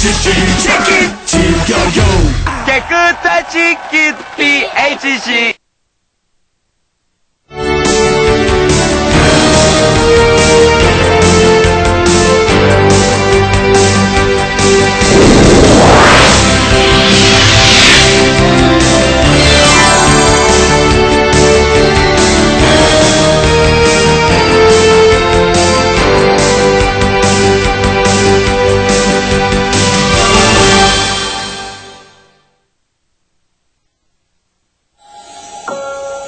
BHC 치킨 즐겨요. 깨끗한 치킨 BHC.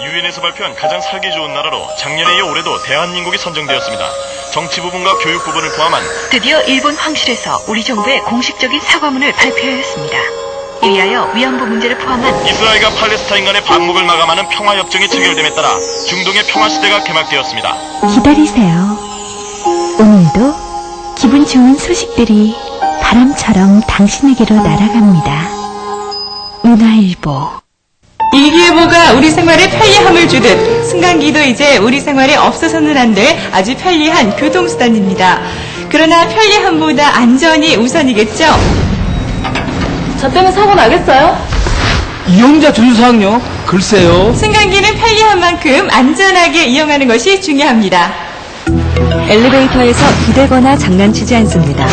유엔에서 발표한 가장 살기 좋은 나라로 작년에 이어 올해도 대한민국이 선정되었습니다. 정치 부분과 교육 부분을 포함한 드디어 일본 황실에서 우리 정부의 공식적인 사과문을 발표하였습니다. 이리하여 위안부 문제를 포함한 이스라엘과 팔레스타인 간의 반목을 마감하는 평화협정이 체결됨에 따라 중동의 평화시대가 개막되었습니다. 기다리세요. 오늘도 기분 좋은 소식들이 바람처럼 당신에게로 날아갑니다. 문화일보. 일기예보가 우리 생활에 편리함을 주듯 승강기도 이제 우리 생활에 없어서는 안 될 아주 편리한 교통수단입니다. 그러나 편리함보다 안전이 우선이겠죠? 저 때문에 사고 나겠어요? 이용자 준수사항요? 글쎄요. 승강기는 편리한 만큼 안전하게 이용하는 것이 중요합니다. 엘리베이터에서 기대거나 장난치지 않습니다.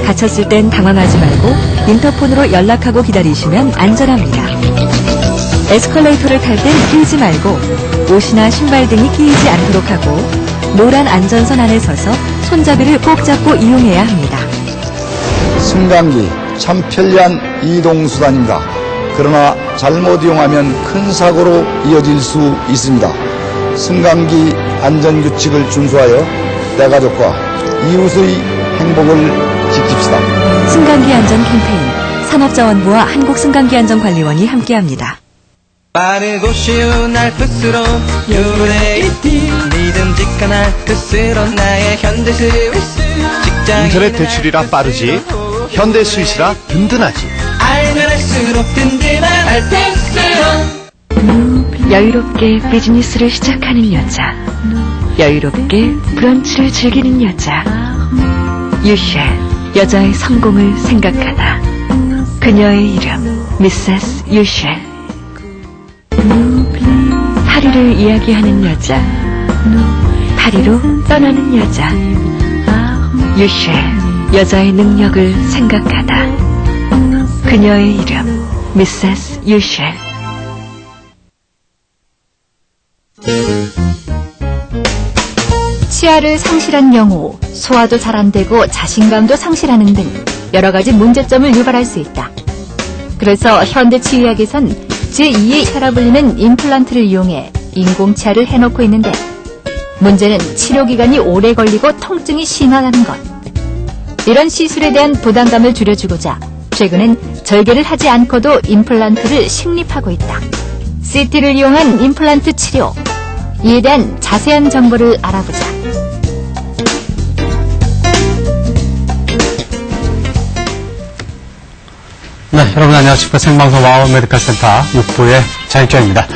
갇혔을 땐 당황하지 말고 인터폰으로 연락하고 기다리시면 안전합니다. 에스컬레이터를 탈 땐 끼지 말고 옷이나 신발 등이 끼이지 않도록 하고 노란 안전선 안에 서서 손잡이를 꼭 잡고 이용해야 합니다. 승강기 참 편리한 이동수단입니다. 그러나 잘못 이용하면 큰 사고로 이어질 수 있습니다. 승강기 안전규칙을 준수하여 내 가족과 이웃의 행복을 지킵시다. 승강기 안전 캠페인 산업자원부와 한국승강기안전관리원이 함께합니다. 빠르고 쉬운 알프스로 유레이티 믿음직한 알프스로 나의 현대스위스 인터넷 대출이라 빠르지 현대 스위스라 든든하지. 알면 할수록 든든한 알프스로. 여유롭게 비즈니스를 시작하는 여자, 여유롭게 브런치를 즐기는 여자. 유쉘, 여자의 성공을 생각하다. 그녀의 이름 미세스 유쉘. 파리를 이야기하는 여자, 파리로 떠나는 여자. 유쉘, 여자의 능력을 생각하다. 그녀의 이름 미세스 유쉘. 치아를 상실한 경우 소화도 잘 안 되고 자신감도 상실하는 등 여러 가지 문제점을 유발할 수 있다. 그래서 현대치의학에선 제2의 치아라 불리는 임플란트를 이용해 인공치아를 해놓고 있는데 문제는 치료기간이 오래 걸리고 통증이 심하다는 것. 이런 시술에 대한 부담감을 줄여주고자 최근엔 절개를 하지 않고도 임플란트를 식립하고 있다. CT를 이용한 임플란트 치료. 이에 대한 자세한 정보를 알아보자. 네, 여러분 안녕하십니까. 생방송 와우 메디컬 센터 6부의 장익경입니다.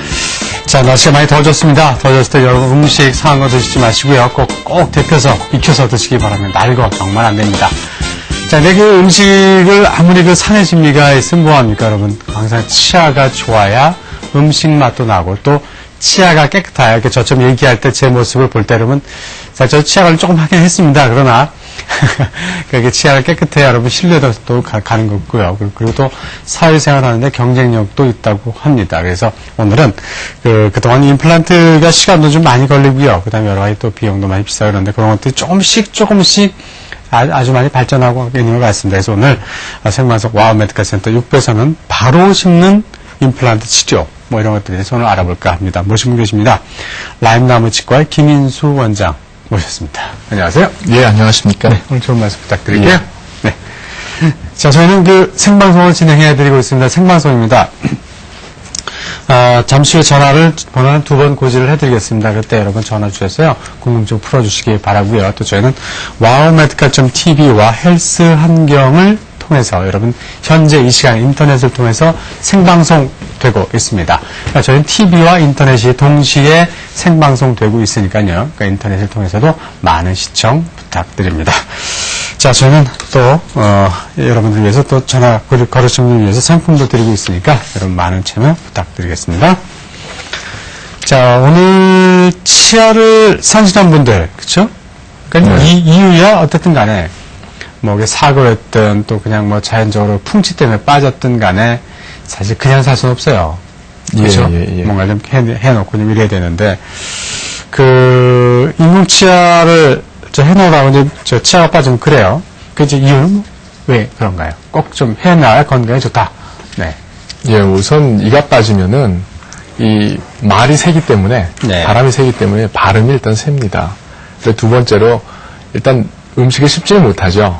자, 날씨가 많이 더워졌습니다. 더워졌을 때 여러분 음식 상한 거 드시지 마시고요. 꼭 데펴서 익혀서 드시기 바랍니다. 날거 정말 안 됩니다. 자, 근데 그 음식을 아무리 그 산해진미가 있으면 뭐합니까, 여러분? 항상 치아가 좋아야 음식 맛도 나고 또 치아가 깨끗해야 이렇게 저처럼 얘기할 때 제 모습을 볼 때 여러분, 자, 저 치아를 조금 하긴 했습니다. 그러나 그렇게 치아가 깨끗해야 여러분 신뢰도 가는 거고요. 그리고 또 사회생활 하는데 경쟁력도 있다고 합니다. 그래서 오늘은 그동안 임플란트가 시간도 좀 많이 걸리고요. 그 다음에 여러 가지 또 비용도 많이 비싸고 그런데 그런 것들이 조금씩 아주 많이 발전하고 있는 것 같습니다. 그래서 오늘 생방송 와우 메디컬 센터 6부에서는 바로 심는 임플란트 치료 뭐 이런 것들에 대해서 오늘 알아볼까 합니다. 모시고 계십니다. 라임나무 치과의 김인수 원장 모셨습니다. 안녕하세요. 예, 안녕하십니까. 네, 오늘 좋은 말씀 부탁드릴게요. 네. 자, 저희는 그 생방송을 진행해드리고 있습니다. 생방송입니다. 잠시 후에 번호는 2번 고지를 해드리겠습니다. 그때 여러분 전화 주셔서요. 궁금증 풀어주시기 바라고요. 또 저희는 wowmedical.tv와 헬스 환경을 통해서 여러분 현재 이 시간 인터넷을 통해서 생방송되고 있습니다. 그러니까 저희는 TV와 인터넷이 동시에 생방송되고 있으니까요. 그러니까 인터넷을 통해서도 많은 시청 부탁드립니다. 자, 저는 또, 여러분들 위해서 또 전화 걸으시는 위해서 상품도 드리고 있으니까 여러분 많은 참여 부탁드리겠습니다. 자, 오늘 치아를 상실한 분들, 그쵸? 그러니까 이 이유야 어쨌든 간에, 뭐, 사고를 했든 또 그냥 뭐 자연적으로 풍치 때문에 빠졌든 간에 사실 그냥 살 수는 없어요. 그렇죠? 뭔가 좀 해놓고 좀 이래야 되는데, 인공치아를 해놓으라고 이제 치아가 빠지면 그래요. 그 이제 이유는 왜 그런가요? 꼭 좀 해놔야 건강에 좋다. 네. 예, 우선 이가 빠지면은 이 말이 새기 때문에, 바람이 새기 때문에 발음이 일단 셉니다. 두 번째로 일단 음식을 씹지를 못하죠.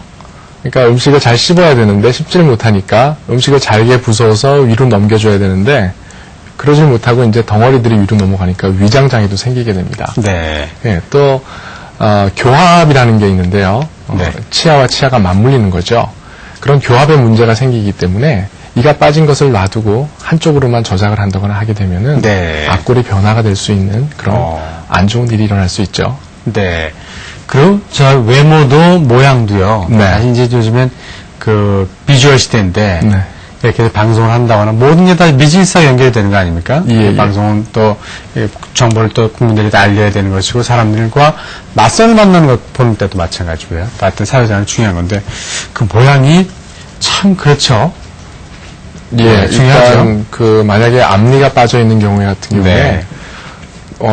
그러니까 음식을 잘 씹어야 되는데 씹지를 못하니까 음식을 잘게 부숴서 위로 넘겨줘야 되는데 그러질 못하고 이제 덩어리들이 위로 넘어가니까 위장장애도 생기게 됩니다. 네. 예, 또 교합이라는 게 있는데요. 치아와 치아가 맞물리는 거죠. 그런 교합의 문제가 생기기 때문에 이가 빠진 것을 놔두고 한쪽으로만 저작을 한다거나 하게 되면은 앞골이 변화가 될 수 있는 그런 안 좋은 일이 일어날 수 있죠. 네. 그리고 저 외모도 모양도요. 사실 이제 요즘엔 그 비주얼 시대인데 이렇게 방송을 한다거나 모든 게 다 비즈니스와 연결이 되는 거 아닙니까? 방송은 또 정보를 또 국민들이 알려야 되는 것이고 사람들과 낯선을 만나는 것 보는 때도 마찬가지고요. 하여튼 사회생활이 중요한 건데 그 모양이 참 그렇죠. 예, 중요하죠. 일단 만약에 앞니가 빠져 있는 경우에 같은 경우에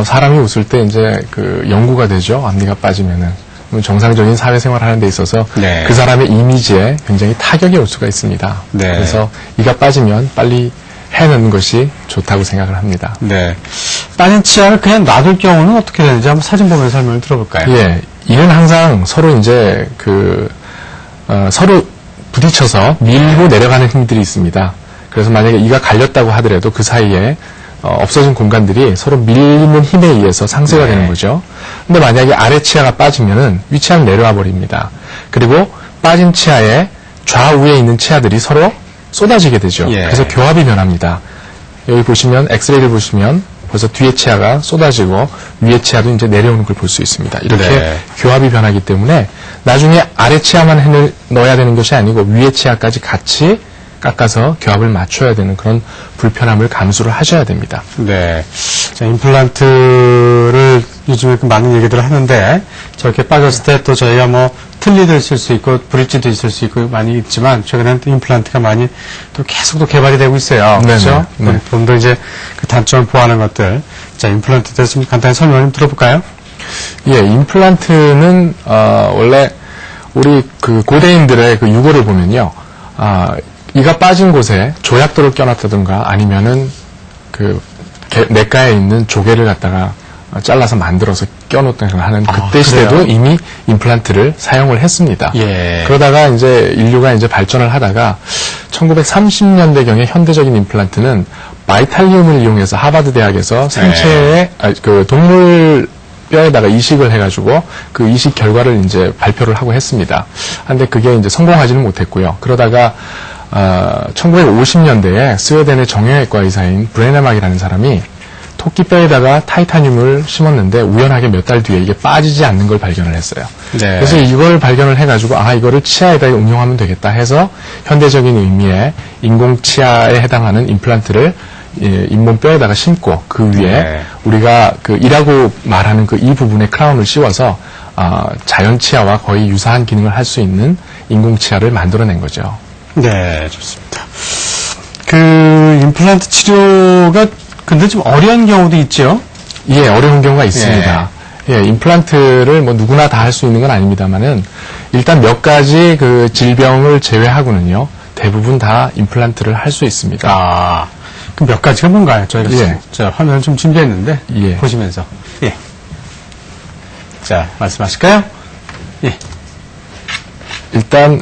사람이 웃을 때 이제 연구가 되죠. 앞니가 빠지면은. 정상적인 사회생활 하는 데 있어서 그 사람의 이미지에 굉장히 타격이 올 수가 있습니다. 그래서 이가 빠지면 빨리 해내는 것이 좋다고 생각을 합니다. 네. 빠진 치아를 그냥 놔둘 경우는 어떻게 되는지 한번 사진 보면서 설명을 들어볼까요? 예. 이는 항상 서로 이제 서로 부딪혀서 밀고 내려가는 힘들이 있습니다. 그래서 만약에 이가 갈렸다고 하더라도 그 사이에 없어진 공간들이 서로 밀리는 힘에 의해서 상쇄가 되는 거죠. 근데 만약에 아래 치아가 빠지면은 위 치아는 내려와 버립니다. 그리고 빠진 치아에 좌우에 있는 치아들이 서로 쏟아지게 되죠. 그래서 교합이 변합니다. 여기 보시면 엑스레이를 보시면 벌써 뒤에 치아가 쏟아지고 위에 치아도 이제 내려오는 걸 볼 수 있습니다. 이렇게 교합이 변하기 때문에 나중에 아래 치아만 넣어야 되는 것이 아니고 위에 치아까지 같이 깎아서 교합을 맞춰야 되는 그런 불편함을 감수를 하셔야 됩니다. 네. 자, 임플란트를 요즘에 많은 얘기들을 하는데 저렇게 빠졌을 때 또 저희가 뭐 틀니도 있을 수 있고 브릿지도 있을 수 있고 많이 있지만 최근에는 또 임플란트가 많이 또 계속 또 개발이 되고 있어요. 그렇죠? 좀 더 이제 그 단점을 보완하는 것들. 자, 임플란트에 대해서 좀 간단히 설명 좀 들어볼까요? 예, 임플란트는 원래 우리 고대인들의 유골을 보면요. 이가 빠진 곳에 조약돌을 껴놨다든가 아니면은 내과에 있는 조개를 갖다가 잘라서 만들어서 껴놓다든가 하는 그때 시대도 이미 임플란트를 사용을 했습니다. 그러다가 이제 인류가 이제 발전을 하다가 1930년대경에 현대적인 임플란트는 바이탈리움을 이용해서 하버드 대학에서 생체의 동물 뼈에다가 이식을 해가지고 그 이식 결과를 이제 발표를 하고 했습니다. 근데 그게 이제 성공하지는 못했고요. 그러다가 1950년대에 스웨덴의 정형외과 의사인 브레네막이라는 사람이 토끼뼈에다가 타이타늄을 심었는데 우연하게 몇 달 뒤에 이게 빠지지 않는 걸 발견을 했어요. 그래서 이걸 발견을 해가지고 이거를 치아에다 응용하면 되겠다 해서 현대적인 의미의 인공치아에 해당하는 임플란트를 잇몸뼈에다가 심고 그 위에 우리가 이라고 말하는 이 부분에 크라운을 씌워서 자연치아와 거의 유사한 기능을 할 수 있는 인공치아를 만들어낸 거죠. 네, 좋습니다. 임플란트 치료가 근데 좀 어려운 경우도 있죠? 예, 어려운 경우가 있습니다. 임플란트를 뭐 누구나 다 할 수 있는 건 아닙니다만은 일단 몇 가지 질병을 제외하고는요, 대부분 다 임플란트를 할 수 있습니다. 그럼 몇 가지가 뭔가요? 저희가 자, 화면을 좀 준비했는데 보시면서 자, 말씀하실까요? 일단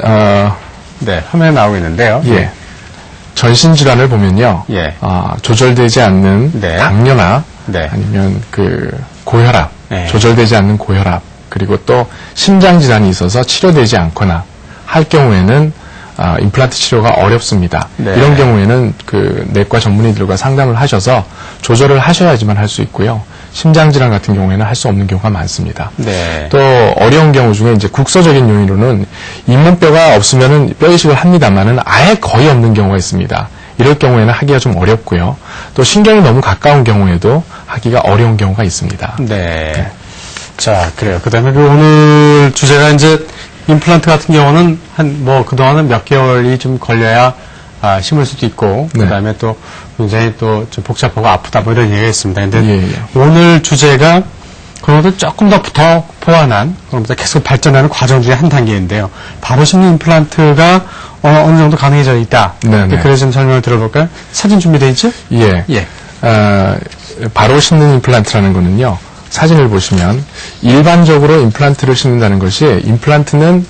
화면에 나오고 있는데요. 전신질환을 보면요, 조절되지 않는 당뇨나 아니면 고혈압, 조절되지 않는 고혈압, 그리고 또 심장질환이 있어서 치료되지 않거나 할 경우에는 임플란트 치료가 어렵습니다. 이런 경우에는 내과 전문의들과 상담을 하셔서 조절을 하셔야지만 할 수 있고요. 심장 질환 같은 경우에는 할 수 없는 경우가 많습니다. 네. 또 어려운 경우 중에 이제 국소적인 요인으로는 잇몸뼈가 없으면은 뼈 이식을 합니다만은 아예 거의 없는 경우가 있습니다. 이럴 경우에는 하기가 좀 어렵고요. 또 신경이 너무 가까운 경우에도 하기가 어려운 경우가 있습니다. 네. 자, 그래요. 그 다음에 오늘 주제가 이제 임플란트 같은 경우는 그동안은 몇 개월이 좀 걸려야 심을 수도 있고, 네. 그 다음에 또 굉장히 또 좀 복잡하고 아프다 뭐 이런 얘기가 있습니다. 근데 예. 오늘 주제가 그런 것도 조금 더 보완한, 그러면서 계속 발전하는 과정 중에 한 단계인데요. 바로 심는 임플란트가 어느 정도 가능해져 있다. 네네. 그래서 좀 설명을 들어볼까요? 사진 준비되어 있죠? 예. 바로 심는 임플란트라는 거는요, 사진을 보시면 일반적으로 임플란트를 심는다는 것이 임플란트는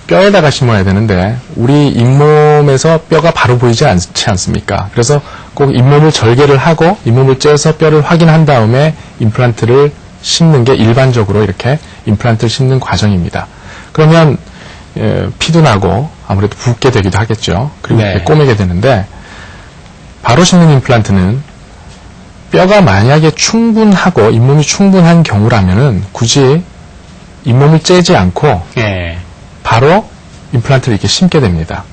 뼈에다가 심어야 되는데 우리 잇몸에서 뼈가 바로 보이지 않지 않습니까? 그래서 꼭 잇몸을 절개를 하고 잇몸을 째서 뼈를 확인한 다음에 임플란트를 심는 게 일반적으로 이렇게 임플란트를 심는 과정입니다. 그러면 피도 나고 아무래도 붓게 되기도 하겠죠. 그리고 네. 꼬매게 되는데 바로 심는 임플란트는 뼈가 만약에 충분하고 잇몸이 충분한 경우라면은 굳이 잇몸을 째지 않고 예. 바로 임플란트를 이렇게 심게 됩니다.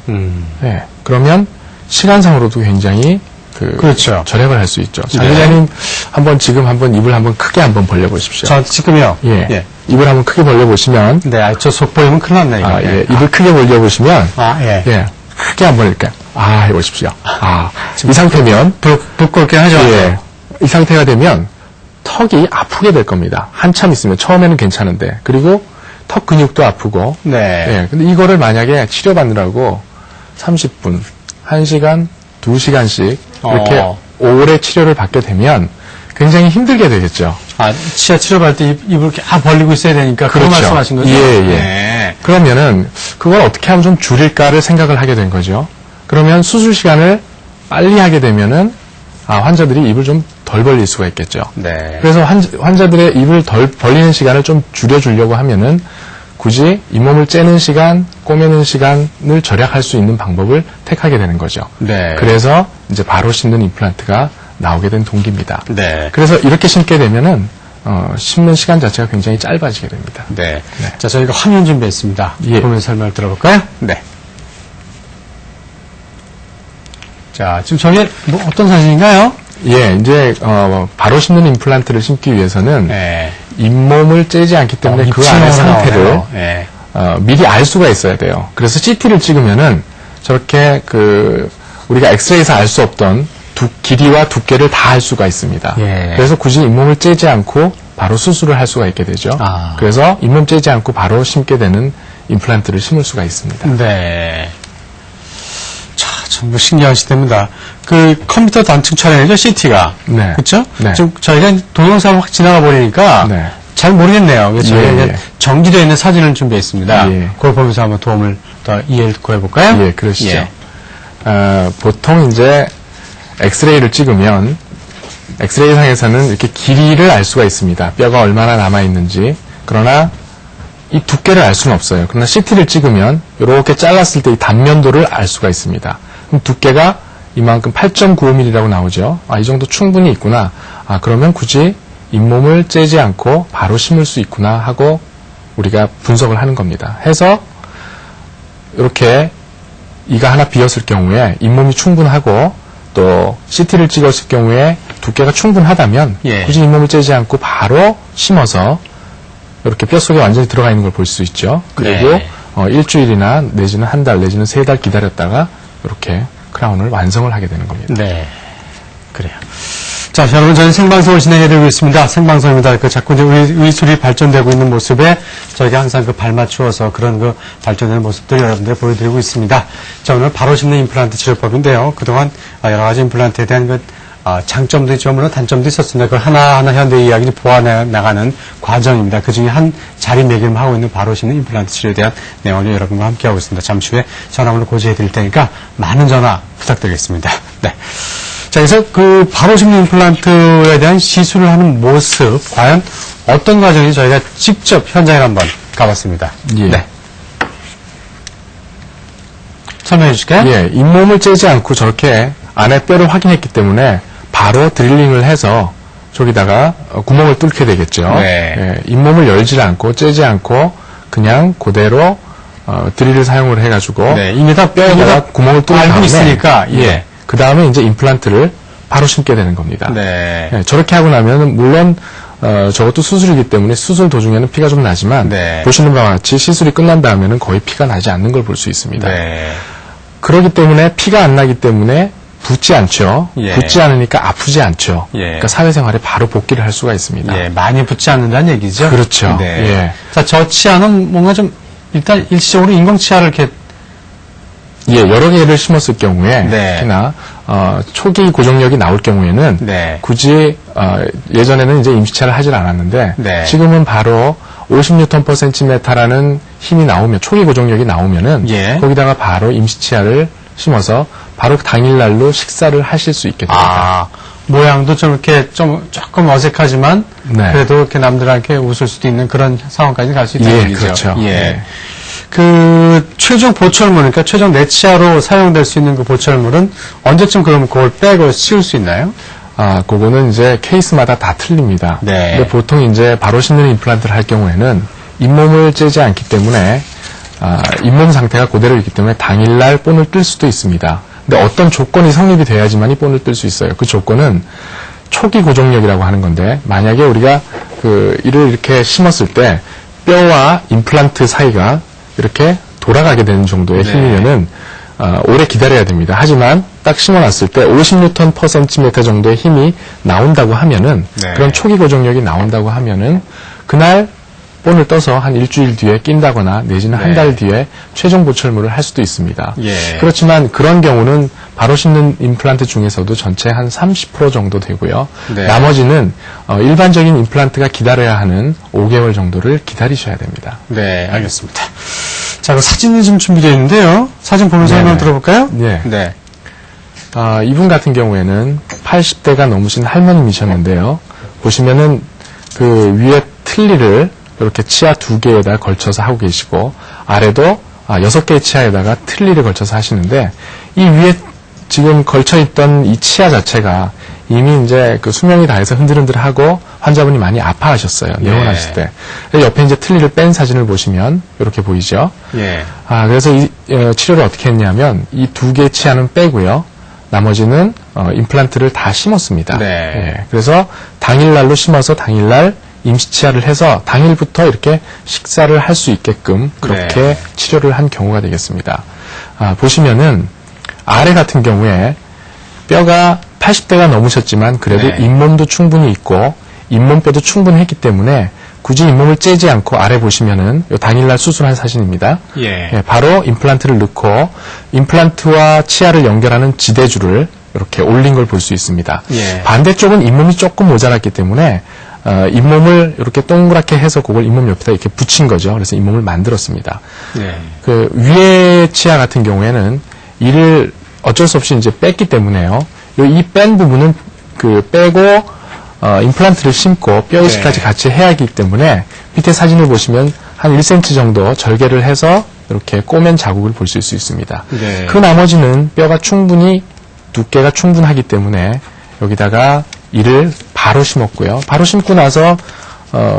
예. 그러면 시간상으로도 굉장히 그렇죠. 절약을 할 수 있죠. 장 네. 기자님 지금 입을 한번 크게 한번 벌려보십시오. 저 지금요? 예. 입을 한번 크게 벌려보시면. 네, 저 속 보이면 큰일 났네, 이거. 예. 입을 크게 벌려보시면. 예. 예. 크게 한번 이렇게. 해보십시오. 이 상태면. 부끄럽게 하죠. 예. 이 상태가 되면 턱이 아프게 될 겁니다. 한참 있으면 처음에는 괜찮은데. 그리고 턱 근육도 아프고. 네. 예. 근데 이거를 만약에 치료받느라고 30분, 1시간, 2시간씩 이렇게 오래 치료를 받게 되면 굉장히 힘들게 되겠죠. 치아 치료받을 때 입을 이렇게 벌리고 있어야 되니까 그거 그렇죠. 말씀하신 거죠? 예. 네. 그러면은 그걸 어떻게 하면 좀 줄일까를 생각을 하게 된 거죠. 그러면 수술 시간을 빨리 하게 되면은 환자들이 입을 좀 덜 벌릴 수가 있겠죠. 네. 그래서 환자들의 입을 덜 벌리는 시간을 좀 줄여주려고 하면은 굳이 잇몸을 째는 시간, 꼬매는 시간을 절약할 수 있는 방법을 택하게 되는 거죠. 네. 그래서 이제 바로 심는 임플란트가 나오게 된 동기입니다. 네. 그래서 이렇게 심게 되면은 심는 시간 자체가 굉장히 짧아지게 됩니다. 네. 자, 저희가 화면 준비했습니다. 예. 보면서 설명을 들어볼까요? 네. 자, 지금 저게 어떤 사진인가요? 예, 이제 바로 심는 임플란트를 심기 위해서는 네. 잇몸을 째지 않기 때문에 그 안의 상태를 미리 알 수가 있어야 돼요. 그래서 CT를 찍으면은 저렇게 우리가 엑스레이에서 알 수 없던 길이와 두께를 다 알 수가 있습니다. 예. 그래서 굳이 잇몸을 째지 않고 바로 수술을 할 수가 있게 되죠. 그래서 잇몸 째지 않고 바로 심게 되는 임플란트를 심을 수가 있습니다. 네. 자, 정말 신기한 시대입니다. 컴퓨터 단층 촬영이죠, CT가. 네. 그렇죠? 네. 지금 저희가 동영상 확 지나가 버리니까 잘 모르겠네요. 그래서 저희가 정지되어 있는 사진을 준비했습니다. 그걸 보면서 한번 도움을 더 이해를 구해볼까요? 예, 그러시죠. 보통 이제 엑스레이를 찍으면 엑스레이 상에서는 이렇게 길이를 알 수가 있습니다. 뼈가 얼마나 남아있는지. 그러나 이 두께를 알 수는 없어요. 그러나 CT를 찍으면 이렇게 잘랐을 때 이 단면도를 알 수가 있습니다. 그럼 두께가 이만큼 8.95mm라고 나오죠. 이 정도 충분히 있구나. 그러면 굳이 잇몸을 째지 않고 바로 심을 수 있구나 하고 우리가 분석을 하는 겁니다. 해서 이렇게 이가 하나 비었을 경우에 잇몸이 충분하고 또 CT를 찍었을 경우에 두께가 충분하다면 굳이 잇몸을 째지 않고 바로 심어서 이렇게 뼈 속에 완전히 들어가 있는 걸 볼 수 있죠. 그리고 일주일이나 내지는 한 달 내지는 3달 기다렸다가 이렇게 크라운을 완성을 하게 되는 겁니다. 네. 그래요. 자, 여러분, 저희는 생방송을 진행해드리고 있습니다. 생방송입니다. 자꾸 이제 의술이 발전되고 있는 모습에 저희가 항상 발 맞추어서 그런 발전되는 모습들을 여러분들 보여드리고 있습니다. 자, 오늘 바로 심는 임플란트 치료법인데요. 그동안 여러 가지 임플란트에 대한 장점도 있지만 물론 단점도 있었습니다. 그걸 하나하나 현대 이야기를 보완해 나가는 과정입니다. 그 중에 한 자리매김하고 있는 바로 심는 임플란트 치료에 대한 내용을 여러분과 함께하고 있습니다. 잠시 후에 전화번호 고지해 드릴 테니까 많은 전화 부탁드리겠습니다. 네. 자, 그래서 바로 심는 임플란트에 대한 시술을 하는 모습, 과연 어떤 과정인지 저희가 직접 현장에 한번 가봤습니다. 네. 설명해 주실까요? 예, 잇몸을 째지 않고 저렇게 안에 뼈를 확인했기 때문에 바로 드릴링을 해서 저기다가 구멍을 뚫게 되겠죠. 네. 예, 잇몸을 열지 않고 째지 않고 그냥 그대로 드릴을 사용을 해가지고 네, 이미 다 뼈에다가 구멍을 뚫은 알고 다음에 있으니까, 예. 그 다음에 이제 임플란트를 바로 심게 되는 겁니다. 네. 예, 저렇게 하고 나면 물론 저것도 수술이기 때문에 수술 도중에는 피가 좀 나지만 네. 보시는 바와 같이 시술이 끝난 다음에는 거의 피가 나지 않는 걸 볼 수 있습니다. 네. 그렇기 때문에 피가 안 나기 때문에 붓지 않죠. 예. 붓지 않으니까 아프지 않죠. 예. 그러니까 사회생활에 바로 복귀를 할 수가 있습니다. 예, 많이 붙지 않는다는 얘기죠. 그렇죠. 네. 예. 자, 저 치아는 뭔가 좀 일단 일시적으로 인공 치아를 이렇게 예, 여러 개를 심었을 경우에 네. 특히나 초기 고정력이 나올 경우에는 네. 굳이 예전에는 이제 임시치아를 하질 않았는데 네. 지금은 바로 50Nm/cm라는 힘이 나오면 초기 고정력이 나오면은 예. 거기다가 바로 임시치아를 심어서 바로 당일날로 식사를 하실 수 있게 됩니다. 모양도 좀 이렇게 좀 조금 어색하지만 네. 그래도 이렇게 남들한테 웃을 수도 있는 그런 상황까지 갈 수 있다는 예, 얘기죠. 그렇죠. 예. 네. 그 최종 보철물, 그러니까 최종 내치아로 사용될 수 있는 그 보철물은 언제쯤 그럼 그걸 빼고 씌울 수 있나요? 그거는 이제 케이스마다 다 틀립니다. 네. 근데 보통 이제 바로 심는 임플란트를 할 경우에는 잇몸을 째지 않기 때문에 잇몸 상태가 그대로 있기 때문에 당일날 본을 뜰 수도 있습니다. 근데 어떤 조건이 성립이 돼야지만이 본을 뜰 수 있어요. 그 조건은 초기 고정력이라고 하는 건데 만약에 우리가 이를 이렇게 심었을 때 뼈와 임플란트 사이가 이렇게 돌아가게 되는 정도의 네. 힘이면은 오래 기다려야 됩니다. 하지만 딱 심어놨을 때 50N/cm 정도의 힘이 나온다고 하면은 네. 그런 초기 고정력이 나온다고 하면은 그날 본을 떠서 한 일주일 뒤에 낀다거나 내지는 한 달 뒤에 최종 보철물을 할 수도 있습니다. 예. 그렇지만 그런 경우는 바로 심는 임플란트 중에서도 전체 한 30% 정도 되고요. 네. 나머지는 일반적인 임플란트가 기다려야 하는 5개월 정도를 기다리셔야 됩니다. 네, 알겠습니다. 자, 그 사진이 좀 준비되어 있는데요. 사진 보면서 네네. 한번 들어볼까요? 네. 네. 이분 같은 경우에는 80대가 넘으신 할머님이셨는데요. 보시면은 그 위에 틀니를 이렇게 치아 2개에다 걸쳐서 하고 계시고 아래도 6개의 치아에다가 틀니를 걸쳐서 하시는데 이 위에 지금 걸쳐있던 이 치아 자체가 이미 이제 그 수명이 다해서 흔들흔들하고 환자분이 많이 아파하셨어요. 내원하실 때. 옆에 이제 틀니를 뺀 사진을 보시면 이렇게 보이죠. 예. 그래서 이 치료를 어떻게 했냐면 이 2개의 치아는 빼고요. 나머지는 임플란트를 다 심었습니다. 네. 예, 그래서 당일날로 심어서 당일날 임시치아를 해서 당일부터 이렇게 식사를 할 수 있게끔 그렇게 네. 치료를 한 경우가 되겠습니다. 보시면은 아래 같은 경우에 뼈가 80대가 넘으셨지만 그래도 네. 잇몸도 충분히 있고 잇몸뼈도 충분히 했기 때문에 굳이 잇몸을 째지 않고 아래 보시면은 요 당일날 수술한 사진입니다. 예. 예, 바로 임플란트를 넣고 임플란트와 치아를 연결하는 지대줄을 이렇게 올린 걸 볼 수 있습니다. 예. 반대쪽은 잇몸이 조금 모자랐기 때문에 잇몸을 이렇게 동그랗게 해서 그걸 잇몸 옆에다 이렇게 붙인 거죠. 그래서 잇몸을 만들었습니다. 예. 그 위에 치아 같은 경우에는 이를 어쩔 수 없이 이제 뺐기 때문에요. 이 뺀 부분은 빼고 임플란트를 심고 뼈 이식까지 네. 같이 해야 하기 때문에 밑에 사진을 보시면 한 1cm 정도 절개를 해서 이렇게 꼬맨 자국을 보실 수 있습니다. 네. 그 나머지는 뼈가 충분히 두께가 충분하기 때문에 여기다가 이를 바로 심었고요. 바로 심고 나서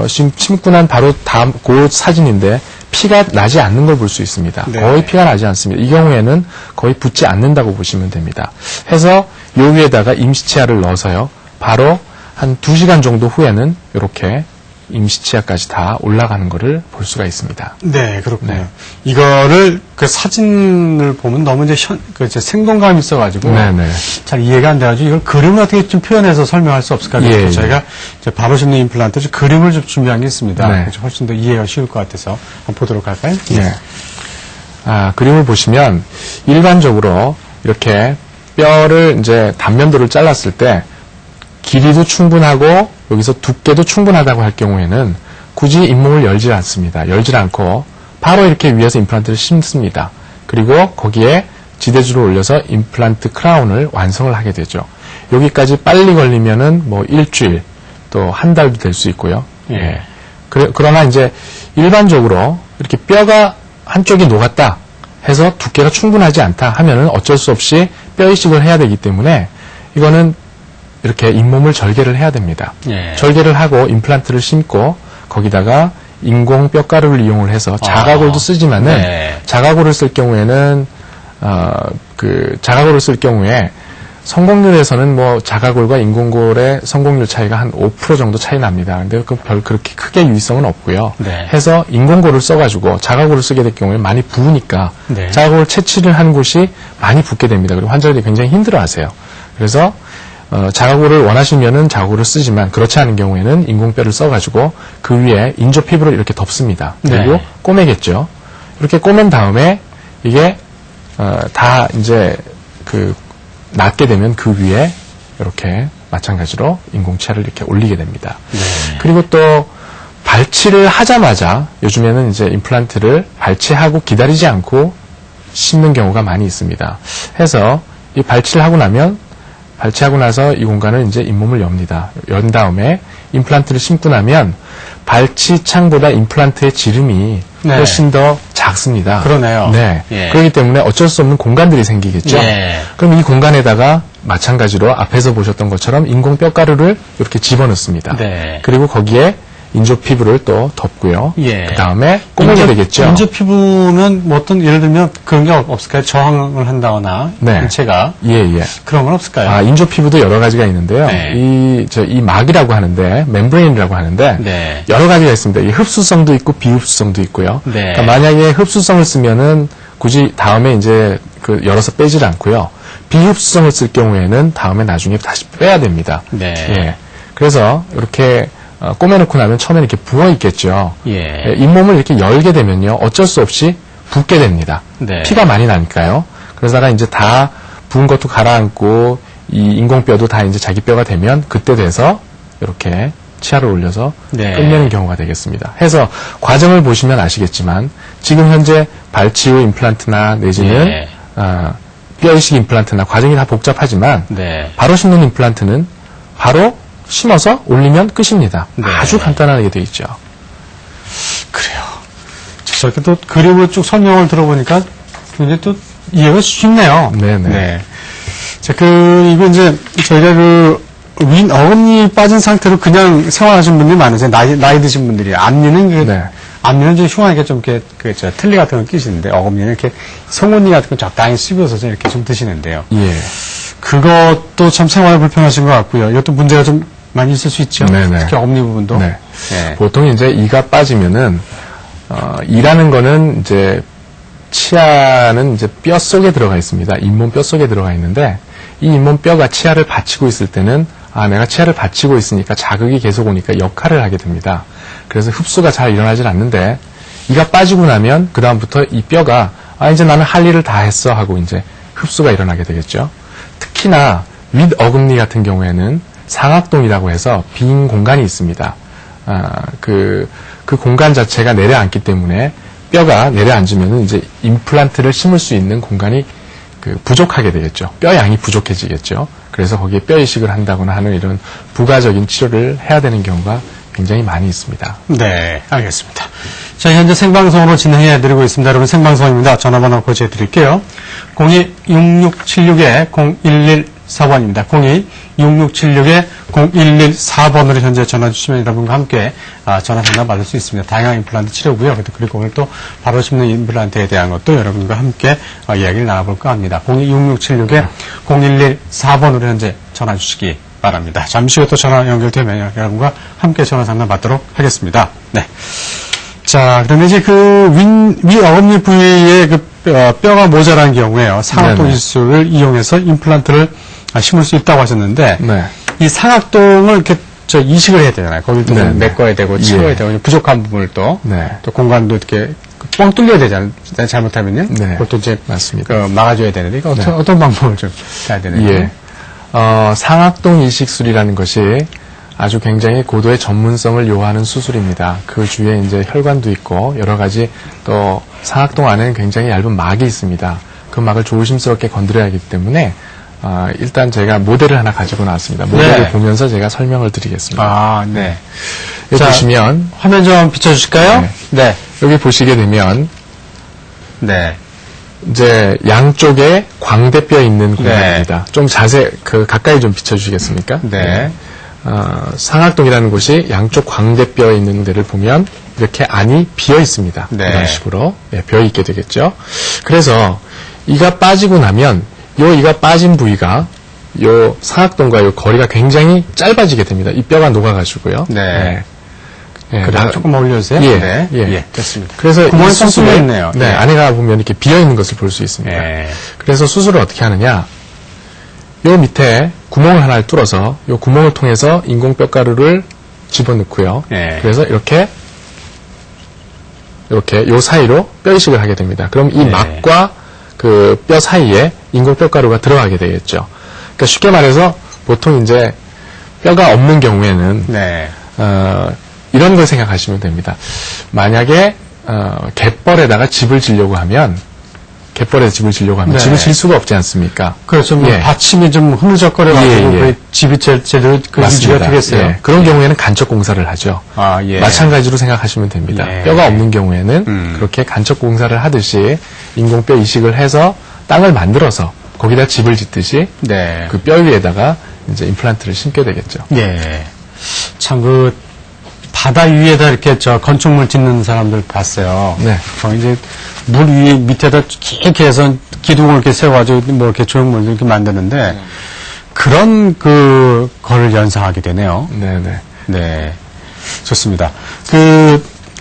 심고 난 바로 다음 그 사진인데 피가 나지 않는 걸 볼 수 있습니다. 네. 거의 피가 나지 않습니다. 이 경우에는 거의 붓지 않는다고 보시면 됩니다. 해서 요 위에다가 임시치아를 넣어서요. 바로 한 2시간 정도 후에는 이렇게 임시치아까지 다 올라가는 것을 볼 수가 있습니다. 네, 그렇군요. 네. 이거를 그 사진을 보면 너무 이제 이제 생동감이 있어가지고 네네. 잘 이해가 안 돼가지고 이걸 그림을 어떻게 좀 표현해서 설명할 수 없을까? 예, 그래서 예. 저희가 이제 바로 심는 임플란트 그림을 좀 준비한 게 있습니다. 네. 그래서 훨씬 더 이해가 쉬울 것 같아서 한번 보도록 할까요? 네. 그림을 보시면 일반적으로 이렇게 뼈를 이제 단면도를 잘랐을 때 길이도 충분하고 여기서 두께도 충분하다고 할 경우에는 굳이 잇몸을 열지 않습니다. 열지 않고 바로 이렇게 위에서 임플란트를 심습니다. 그리고 거기에 지대줄을 올려서 임플란트 크라운을 완성을 하게 되죠. 여기까지 빨리 걸리면은 뭐 일주일 또 한 달도 될 수 있고요. 예. 그러나 이제 일반적으로 이렇게 뼈가 한쪽이 녹았다 해서 두께가 충분하지 않다 하면은 어쩔 수 없이 뼈 이식을 해야 되기 때문에 이거는 이렇게 잇몸을 절개를 해야 됩니다. 예. 절개를 하고 임플란트를 심고 거기다가 인공 뼈가루를 이용을 해서 자가골도 쓰지만은 네. 자가골을 쓸 경우에는 자가골을 쓸 경우에 성공률에서는 뭐 자가골과 인공골의 성공률 차이가 한 5% 정도 차이 납니다. 근데 별 그렇게 크게 유의성은 없고요. 네. 해서 인공골을 써가지고 자가골을 쓰게 될 경우에 많이 부으니까 네. 자가골 채취를 하는 곳이 많이 붓게 됩니다. 그리고 환자들이 굉장히 힘들어하세요. 그래서 자가골을 원하시면은 자가골을 쓰지만 그렇지 않은 경우에는 인공뼈를 써가지고 그 위에 인조 피부를 이렇게 덮습니다. 그리고 네. 꼬매겠죠. 이렇게 꼬맨 다음에 이게 다 이제 낫게 되면 그 위에 이렇게 마찬가지로 인공치아를 이렇게 올리게 됩니다. 네. 그리고 또 발치를 하자마자 요즘에는 이제 임플란트를 발치하고 기다리지 않고 심는 경우가 많이 있습니다. 해서 이 발치를 하고 나서 이 공간을 이제 잇몸을 엽니다. 연 다음에 임플란트를 심고 나면 발치창보다 임플란트의 지름이 네. 훨씬 더 작습니다. 그러네요. 네. 예. 그렇기 때문에 어쩔 수 없는 공간들이 생기겠죠. 예. 그럼 이 공간에다가 마찬가지로 앞에서 보셨던 것처럼 인공 뼈가루를 이렇게 집어넣습니다. 네. 그리고 거기에 인조 피부를 또 덮고요. 예. 그 다음에 꼬매게 되겠죠. 인조 피부면 뭐 어떤 예를 들면 그런 게 없을까요? 저항을 한다거나 네. 인체가 예. 그런 건 없을까요? 아, 인조 피부도 여러 가지가 있는데요. 네. 이 막이라고 하는데, 멤브레인이라고 하는데, 네. 여러 가지가 있습니다. 이 흡수성도 있고 비흡수성도 있고요. 네. 그러니까 만약에 흡수성을 쓰면은 굳이 다음에 이제 열어서 빼질 않고요. 비흡수성을 쓸 경우에는 다음에 나중에 다시 빼야 됩니다. 네. 예. 그래서 이렇게 꼬매놓고 나면 처음에 이렇게 부어 있겠죠. 예. 잇몸을 이렇게 열게 되면요. 어쩔 수 없이 붓게 됩니다. 네. 피가 많이 나니까요. 그러다가 이제 다 부은 것도 가라앉고 이 인공뼈도 다 이제 자기 뼈가 되면 그때 돼서 이렇게 치아를 올려서 네. 끝내는 경우가 되겠습니다. 해서 과정을 보시면 아시겠지만 지금 현재 발치 후 임플란트나 내지는 네. 뼈 이식 임플란트나 과정이 다 복잡하지만 네. 바로 심는 임플란트는 바로 심어서 올리면 끝입니다. 네. 아주 간단하게 되어 있죠. 그래요. 저렇게 또 그림을 쭉 설명을 들어보니까 굉장히 또 이해가 쉽네요. 네네. 네. 자, 이거 이제 저희가 윈 어금니 빠진 상태로 그냥 생활하시는 분들이 많으세요. 나이 드신 분들이. 앞니는 네. 앞니는 좀 흉하게 좀 이렇게 틀니 같은 걸 끼시는데 어금니는 이렇게 송곳니 같은 거 적당히 씹어서 이렇게 좀 드시는데요. 예. 그것도 참 생활이 불편하신 것 같고요. 이것도 문제가 좀 많이 있을 수 있죠. 네네. 특히 어금니 부분도. 네. 네. 보통 이제 이가 빠지면은 이라는 거는 이제 치아는 이제 뼈 속에 들어가 있습니다. 잇몸 뼈 속에 들어가 있는데 이 잇몸 뼈가 치아를 받치고 있을 때는 내가 치아를 받치고 있으니까 자극이 계속 오니까 역할을 하게 됩니다. 그래서 흡수가 잘 일어나질 않는데 이가 빠지고 나면 그 다음부터 이 뼈가 이제 나는 할 일을 다 했어 하고 이제 흡수가 일어나게 되겠죠. 특히나 윗 어금니 같은 경우에는 상악동이라고 해서 빈 공간이 있습니다. 그 공간 자체가 내려앉기 때문에 뼈가 내려앉으면 이제 임플란트를 심을 수 있는 공간이 부족하게 되겠죠. 뼈 양이 부족해지겠죠. 그래서 거기에 뼈 이식을 한다거나 하는 이런 부가적인 치료를 해야 되는 경우가 굉장히 많이 있습니다. 네, 알겠습니다. 자, 현재 생방송으로 진행해드리고 있습니다. 여러분 생방송입니다. 전화번호 고지해드릴게요. 02-6676-0114번입니다. 02-6676-0114번으로 현재 전화 주시면 여러분과 함께 전화 상담 받을 수 있습니다. 다양한 임플란트 치료고요. 그리고 오늘 또 바로 심는 임플란트에 대한 것도 여러분과 함께 이야기를 나눠볼까 합니다. 02-6676-0114번으로 현재 전화 주시기 바랍니다. 잠시 후에 또 전화 연결되면 여러분과 함께 전화 상담 받도록 하겠습니다. 네. 자, 그런데 이제 위 어금니 부위에 뼈가 모자란 경우에요. 상악동 이식술을 이용해서 임플란트를 심을 수 있다고 하셨는데, 네. 이 상악동을 이렇게 이식을 해야 되잖아요. 거기를 또 메꿔야 되고, 치워야 되고, 부족한 부분을 또 공간도 이렇게 뻥 뚫려야 되잖아요. 잘못하면요. 네. 그것도 이제 맞습니다. 막아줘야 되는데, 이거 어떤 방법을 좀 해야 되나요? 예. 상악동 이식술이라는 것이 아주 굉장히 고도의 전문성을 요하는 수술입니다. 그 주위에 이제 혈관도 있고 여러 가지 또 상악동 안에는 굉장히 얇은 막이 있습니다. 그 막을 조심스럽게 건드려야 하기 때문에 일단 제가 모델을 하나 가지고 나왔습니다. 모델을 보면서 제가 설명을 드리겠습니다. 네. 여기 자, 보시면 화면 좀 비춰주실까요? 네. 여기 보시게 되면 이제 양쪽에 광대뼈 있는 공간입니다. 좀 가까이 좀 비춰주시겠습니까? 네. 상악동이라는 곳이 양쪽 광대뼈에 있는 데를 보면 이렇게 안이 비어 있습니다. 이런 식으로 비어 있게 되겠죠. 그래서 이가 빠지고 나면 이가 빠진 부위가 요 상악동과 요 거리가 굉장히 짧아지게 됩니다. 이 뼈가 녹아가지고요. 그래 조금 올려주세요. 됐습니다. 그래서 구멍이 수술에 있네요. 안에가 보면 이렇게 비어 있는 것을 볼 수 있습니다. 그래서 수술을 어떻게 하느냐? 요 밑에 구멍을 하나를 뚫어서 요 구멍을 통해서 인공뼈가루를 집어넣고요. 그래서 이렇게 요 사이로 뼈 이식을 하게 됩니다. 그럼 이 막과 그 뼈 사이에 인공뼈가루가 들어가게 되겠죠. 그러니까 쉽게 말해서 보통 이제 뼈가 없는 경우에는 이런 걸 생각하시면 됩니다. 만약에 갯벌에다가 집을 지려고 하면 집을 질 수가 없지 않습니까? 그렇죠. 받침이 좀 흐느적거려가지고 집이 제대로 유지가 되겠어요. 그런 경우에는 간접 공사를 하죠. 마찬가지로 생각하시면 됩니다. 뼈가 없는 경우에는 그렇게 간접 공사를 하듯이 인공뼈 이식을 해서 땅을 만들어서 거기다 집을 짓듯이 그 뼈 위에다가 이제 임플란트를 심게 되겠죠. 참 바다 위에다 이렇게 건축물 짓는 사람들 봤어요. 이제 물 위에 밑에다 깊게 해서 기둥을 이렇게 세워가지고 뭐 이렇게 조형물 이렇게 만드는데 그런 거를 연상하게 되네요. 네. 좋습니다.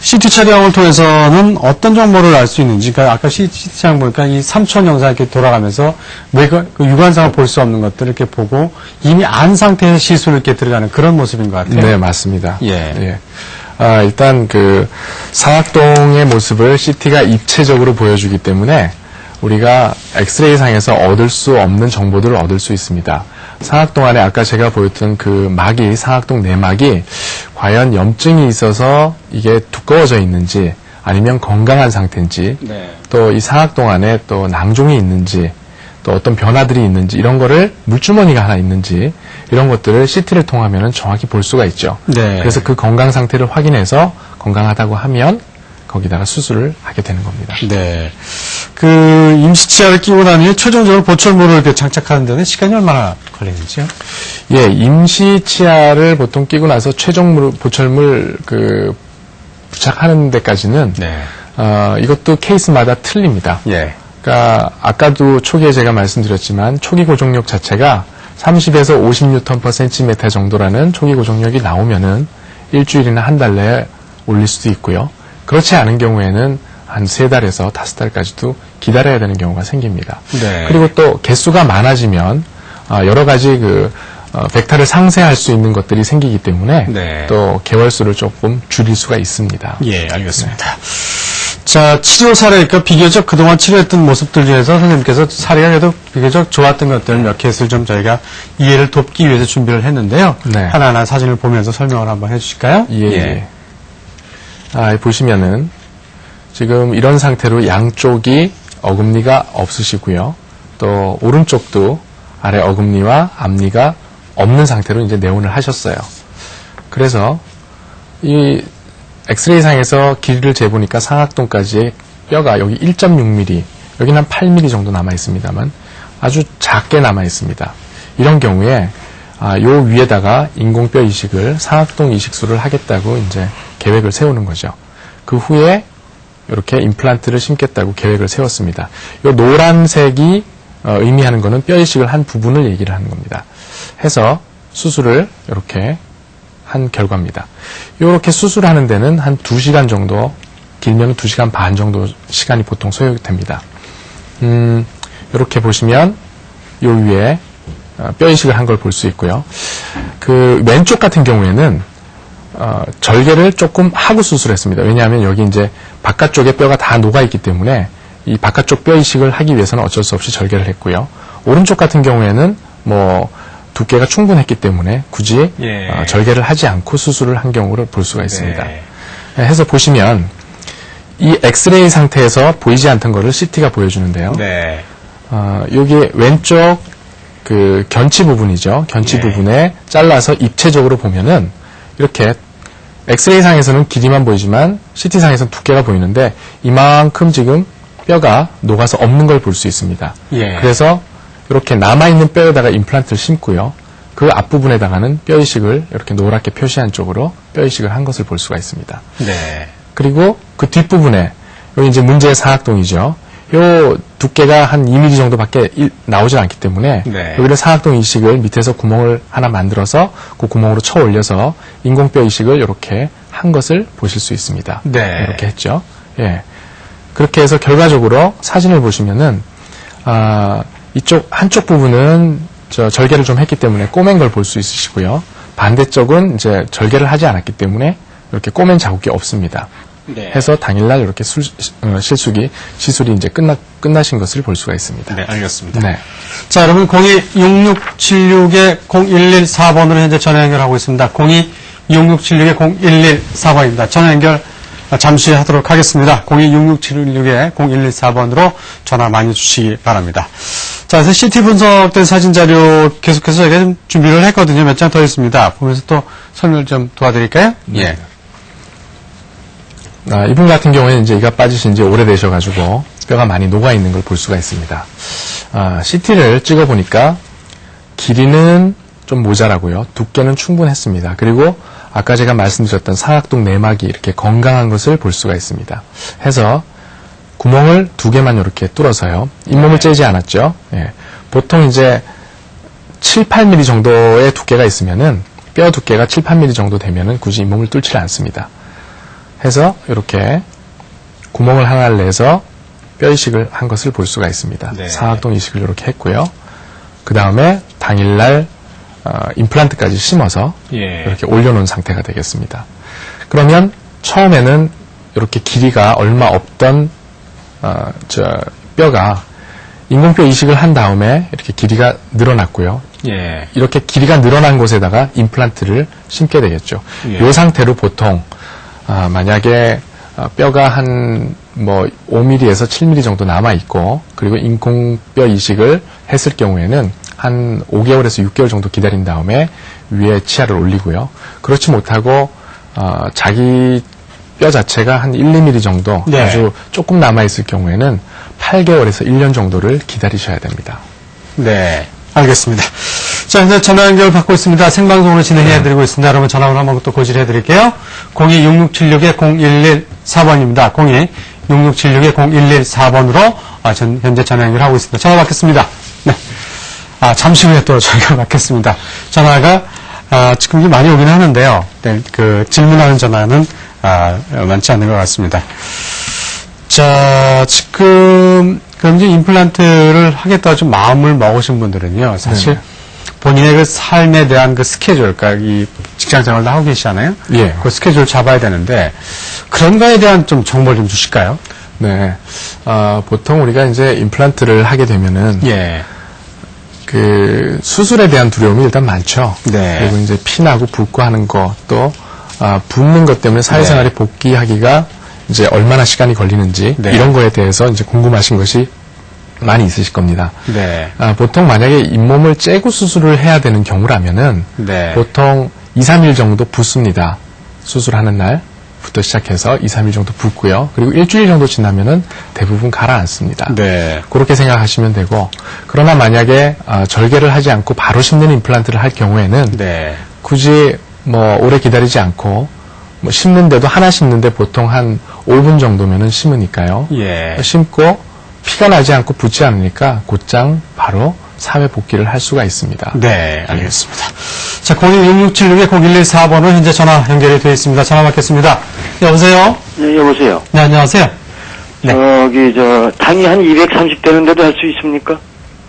CT 촬영을 통해서는 어떤 정보를 알 수 있는지, 그러니까 아까 CT 촬영 보니까 이 3초 영상 이렇게 돌아가면서 육안상을 볼 수 없는 것들을 이렇게 보고 이미 안 상태에서 시술을 이렇게 들어가는 그런 모습인 것 같아요. 네, 맞습니다. 일단 상악동의 모습을 CT가 입체적으로 보여주기 때문에 우리가 엑스레이 상에서 얻을 수 없는 정보들을 얻을 수 있습니다. 상악동 안에 아까 제가 보였던 상악동 내막이 과연 염증이 있어서 이게 두꺼워져 있는지 아니면 건강한 상태인지 또 이 상악동 안에 또 낭종이 있는지 또 어떤 변화들이 있는지 이런 거를 물주머니가 하나 있는지 이런 것들을 CT를 통하면 정확히 볼 수가 있죠. 그래서 그 건강 상태를 확인해서 건강하다고 하면 거기다가 수술을 하게 되는 겁니다. 임시치아를 끼고 나니 최종적으로 보철물을 이렇게 장착하는 데는 시간이 얼마나 걸리는지요? 임시치아를 보통 끼고 나서 최종 보철물 부착하는 데까지는 이것도 케이스마다 틀립니다. 그러니까 아까도 초기에 제가 말씀드렸지만 초기 고정력 자체가 30에서 50N/cm 정도라는 초기 고정력이 나오면은 일주일이나 한 달 내에 올릴 수도 있고요. 그렇지 않은 경우에는 한 3달에서 5달까지도 기다려야 되는 경우가 생깁니다. 그리고 또 개수가 많아지면 여러 가지 벡터를 상쇄할 수 있는 것들이 생기기 때문에 또 개월수를 조금 줄일 수가 있습니다. 알겠습니다. 자, 치료 사례, 비교적 그동안 치료했던 모습들 중에서 선생님께서 사례가 그래도 비교적 좋았던 것들 몇 케이스를 좀 저희가 이해를 돕기 위해서 준비를 했는데요. 하나하나 사진을 보면서 설명을 한번 해주실까요? 보시면은 지금 이런 상태로 양쪽이 어금니가 없으시고요. 또 오른쪽도 아래 어금니와 앞니가 없는 상태로 이제 내원을 하셨어요. 그래서 이 엑스레이 상에서 길이를 재보니까 상악동까지의 뼈가 여기 1.6mm, 여기는 한 8mm 정도 남아 있습니다만 아주 작게 남아 있습니다. 이런 경우에 요 위에다가 인공뼈 이식을 상악동 이식술을 하겠다고 이제 계획을 세우는 거죠. 그 후에 이렇게 임플란트를 심겠다고 계획을 세웠습니다. 요 노란색이 의미하는 거는 뼈 이식을 한 부분을 얘기를 하는 겁니다. 해서 수술을 이렇게 한 결과입니다. 이렇게 수술하는 데는 한 2시간 정도, 길면 2시간 반 정도 시간이 보통 소요됩니다. 이렇게 보시면 요 위에 뼈 이식을 한 걸 볼 수 있고요. 왼쪽 같은 경우에는 절개를 조금 하고 수술했습니다. 왜냐하면 여기 이제 바깥쪽에 뼈가 다 녹아있기 때문에 이 바깥쪽 뼈 이식을 하기 위해서는 어쩔 수 없이 절개를 했고요. 오른쪽 같은 경우에는 두께가 충분했기 때문에 굳이 절개를 하지 않고 수술을 한 경우를 볼 수가 있습니다. 해서 보시면 이 엑스레이 상태에서 보이지 않던 거를 CT가 보여주는데요. 여기 왼쪽 견치 부분이죠. 견치 부분에 잘라서 입체적으로 보면은 이렇게 엑스레이 상에서는 길이만 보이지만 CT 상에서는 두께가 보이는데 이만큼 지금 뼈가 녹아서 없는 걸 볼 수 있습니다. 예. 그래서 이렇게 남아있는 뼈에다가 임플란트를 심고요. 그 앞부분에다가는 뼈 이식을 이렇게 노랗게 표시한 쪽으로 뼈 이식을 한 것을 볼 수가 있습니다. 네. 그리고 그 뒷부분에 여기 이제 문제의 사각동이죠. 요 두께가 한 2mm 정도밖에 나오지 않기 때문에 네. 여기를 사각동 이식을 밑에서 구멍을 하나 만들어서 그 구멍으로 쳐 올려서 인공뼈 이식을 이렇게 한 것을 보실 수 있습니다. 네. 이렇게 했죠. 예. 그렇게 해서 결과적으로 사진을 보시면은 이쪽 한쪽 부분은 절개를 좀 했기 때문에 꼬맨 걸 볼 수 있으시고요. 반대쪽은 이제 절개를 하지 않았기 때문에 이렇게 꼬맨 자국이 없습니다. 네. 해서 당일날 이렇게 시술이 이제 끝나신 것을 볼 수가 있습니다. 네, 알겠습니다. 네. 자, 여러분 02-6676-0114번으로 현재 전화 연결하고 있습니다. 02-6676-0114번입니다. 전화 연결 잠시 하도록 하겠습니다. 02-6676-0114번으로 전화 많이 주시기 바랍니다. 자, 그래서 CT 분석된 사진 자료 계속해서 저희가 좀 준비를 했거든요. 몇 장 더 있습니다. 보면서 또 설명 좀 도와드릴까요? 예. 이분 같은 경우에는 이제 이가 빠지신 지 오래되셔가지고 뼈가 많이 녹아있는 걸 볼 수가 있습니다. CT를 찍어보니까 길이는 좀 모자라고요. 두께는 충분했습니다. 그리고 아까 제가 말씀드렸던 사각동 내막이 이렇게 건강한 것을 볼 수가 있습니다. 해서 구멍을 2개만 이렇게 뚫어서요. 잇몸을 째지 않았죠. 예. 보통 이제 7, 8mm 정도의 두께가 있으면은 뼈 두께가 7, 8mm 정도 되면은 굳이 잇몸을 뚫지 않습니다. 해서 이렇게 구멍을 하나를 내서 뼈 이식을 한 것을 볼 수가 있습니다. 네. 사각동 이식을 이렇게 했고요. 그 다음에 당일날 임플란트까지 심어서 예. 이렇게 올려놓은 상태가 되겠습니다. 그러면 처음에는 이렇게 길이가 얼마 없던 뼈가 인공뼈 이식을 한 다음에 이렇게 길이가 늘어났고요. 예. 이렇게 길이가 늘어난 곳에다가 임플란트를 심게 되겠죠. 예. 이 상태로 보통 만약에 뼈가 한 5mm에서 7mm 정도 남아 있고 그리고 인공뼈 이식을 했을 경우에는 한 5개월에서 6개월 정도 기다린 다음에 위에 치아를 올리고요. 그렇지 못하고 자기 뼈 자체가 한 1, 2mm 정도 네. 아주 조금 남아 있을 경우에는 8개월에서 1년 정도를 기다리셔야 됩니다. 네. 알겠습니다. 자, 현재 전화 연결 받고 있습니다. 생방송으로 진행해드리고 있습니다. 여러분 전화번호 한번 또 고지해드릴게요. 02-6676-0114번입니다. 02-6676-0114번으로 현재 전화 연결하고 있습니다. 전화 받겠습니다. 네. 잠시 후에 또 저희가 받겠습니다. 전화가 지금 많이 오긴 하는데요. 네, 질문하는 전화는 많지 않은 것 같습니다. 자, 지금 이제 임플란트를 하겠다고 좀 마음을 먹으신 분들은요, 사실 본인의 그 삶에 대한 그 스케줄, 그러니까 이 직장 생활도 하고 계시잖아요. 예. 그 스케줄 잡아야 되는데 그런 거에 대한 좀 정보를 좀 주실까요? 네. 보통 우리가 이제 임플란트를 하게 되면은 예. 그 수술에 대한 두려움이 일단 많죠. 네. 그리고 이제 피나고 붓고 하는 거 또 붓는 것 때문에 사회생활에 복귀하기가 이제 얼마나 시간이 걸리는지 네. 이런 거에 대해서 이제 궁금하신 것이 많이 있으실 겁니다. 네. 보통 만약에 잇몸을 째고 수술을 해야 되는 경우라면은 네. 보통 2, 3일 정도 붓습니다. 수술하는 날부터 시작해서 2, 3일 정도 붓고요. 그리고 일주일 정도 지나면은 대부분 가라앉습니다. 네. 그렇게 생각하시면 되고, 그러나 만약에 절개를 하지 않고 바로 심는 임플란트를 할 경우에는 네. 굳이 오래 기다리지 않고 심는데도 하나 심는데 보통 한 5분 정도면은 심으니까요. 예. 심고 피가 나지 않고 붓지 않으니까 곧장 바로 사회 복귀를 할 수가 있습니다. 네, 알겠습니다. 자, 02-6676-0114번으로 현재 전화 연결이 되어 있습니다. 전화 받겠습니다. 여보세요? 네, 여보세요. 네, 안녕하세요. 네. 당이 한 230 되는데도 할 수 있습니까?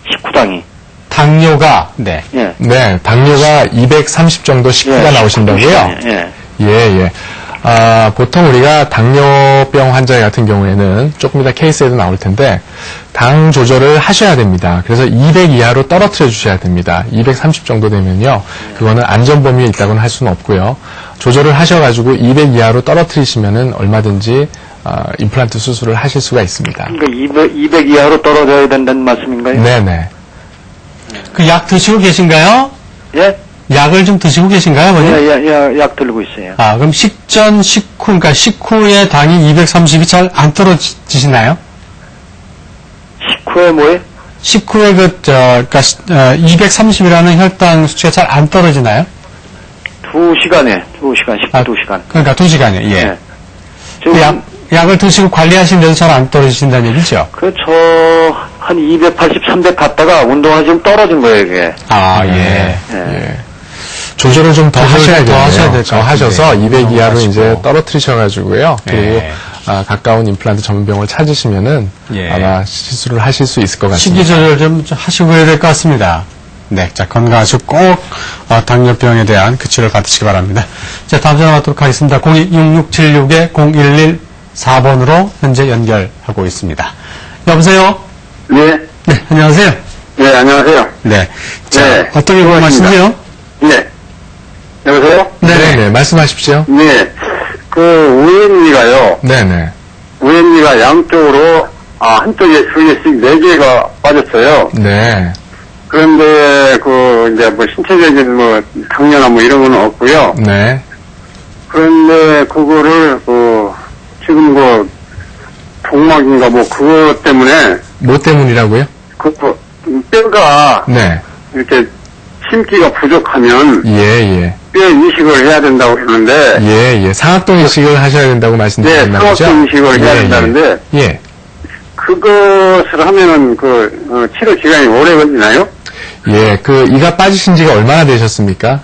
식후당이. 당뇨가, 네. 예. 네, 당뇨가 230 정도 식후가 나오신다고요? 예. 예. 보통 우리가 당뇨병 환자 같은 경우에는 조금 이따 케이스에도 나올 텐데 당 조절을 하셔야 됩니다. 그래서 200 이하로 떨어뜨려 주셔야 됩니다. 230 정도 되면요. 그거는 안전 범위에 있다고는 할 수는 없고요. 조절을 하셔가지고 200 이하로 떨어뜨리시면은 얼마든지 임플란트 수술을 하실 수가 있습니다. 그러니까 200 이하로 떨어져야 된다는 말씀인가요? 네네. 그 약 드시고 계신가요? 예? 약을 좀 드시고 계신가요, 어머니? 약 들고 있어요. 그럼 식전, 식후, 그러니까 식후에 당이 230이 잘 안 떨어지시나요? 19회 뭐에? 19회 그러니까 230이라는 혈당 수치가 잘 안 떨어지나요? 2시간, 12시간. 그러니까 2시간이요, 예. 네. 그 약을 드시고 관리하시면서 잘 안 떨어지신다는 얘기죠? 한 280, 300 갔다가 운동하다 지금 떨어진 거예요, 이게. 아, 예. 예. 조절을 좀 더 하셔야 돼요. 하셔야 될 것 더 하셔서 200 이하로 하시고. 이제 떨어뜨리셔가지고요. 그리고 예. 가까운 임플란트 전문병을 찾으시면은 예. 아마 시술을 하실 수 있을 것 같습니다. 식이 조절 좀 하시고 해야 될 것 같습니다. 네, 자, 건강하시고 꼭 당뇨병에 대한 그 치료를 받으시기 바랍니다. 자, 다음 전화 받도록 하겠습니다. 02-6676-0114번으로 현재 연결하고 있습니다. 여보세요? 네. 네, 안녕하세요. 네, 안녕하세요. 네. 자, 네, 어떤 게 궁금하신지요? 네. 여보세요? 네네, 말씀하십시오. 네. 우엔리가요. 네네. 우엔리가 양쪽으로, 한쪽에 두개씩 4개가 빠졌어요. 네. 그런데, 이제 신체적인 당뇨나 이런 건 없고요. 네. 그런데 그거를, 지금 동막인가 그것 때문에. 뭐 때문이라고요? 뼈가. 네. 이렇게 심기가 부족하면. 예. 뼈 이식을 해야 된다고 했는데. 예. 상악동 이식을 하셔야 된다고 말씀드렸나요? 네, 상악동 이식을 해야 된다는데. 예. 그것을 하면은 치료 기간이 오래 걸리나요? 예, 이가 빠지신 지가 얼마나 되셨습니까?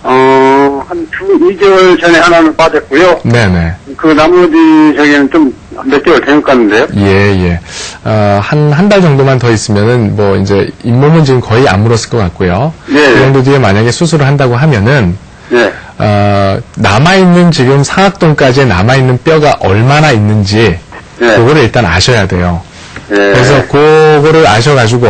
한 2개월 전에 하나는 빠졌고요. 네네. 나머지 저기는 좀 몇 개월 된 것 같은데요? 예. 한 달 정도만 더 있으면은 이제 잇몸은 지금 거의 안 물었을 것 같고요. 네. 그 정도 뒤에 만약에 수술을 한다고 하면은, 네. 남아있는 지금 상악동까지 남아있는 뼈가 얼마나 있는지, 네. 그거를 일단 아셔야 돼요. 네. 그래서 그거를 아셔가지고,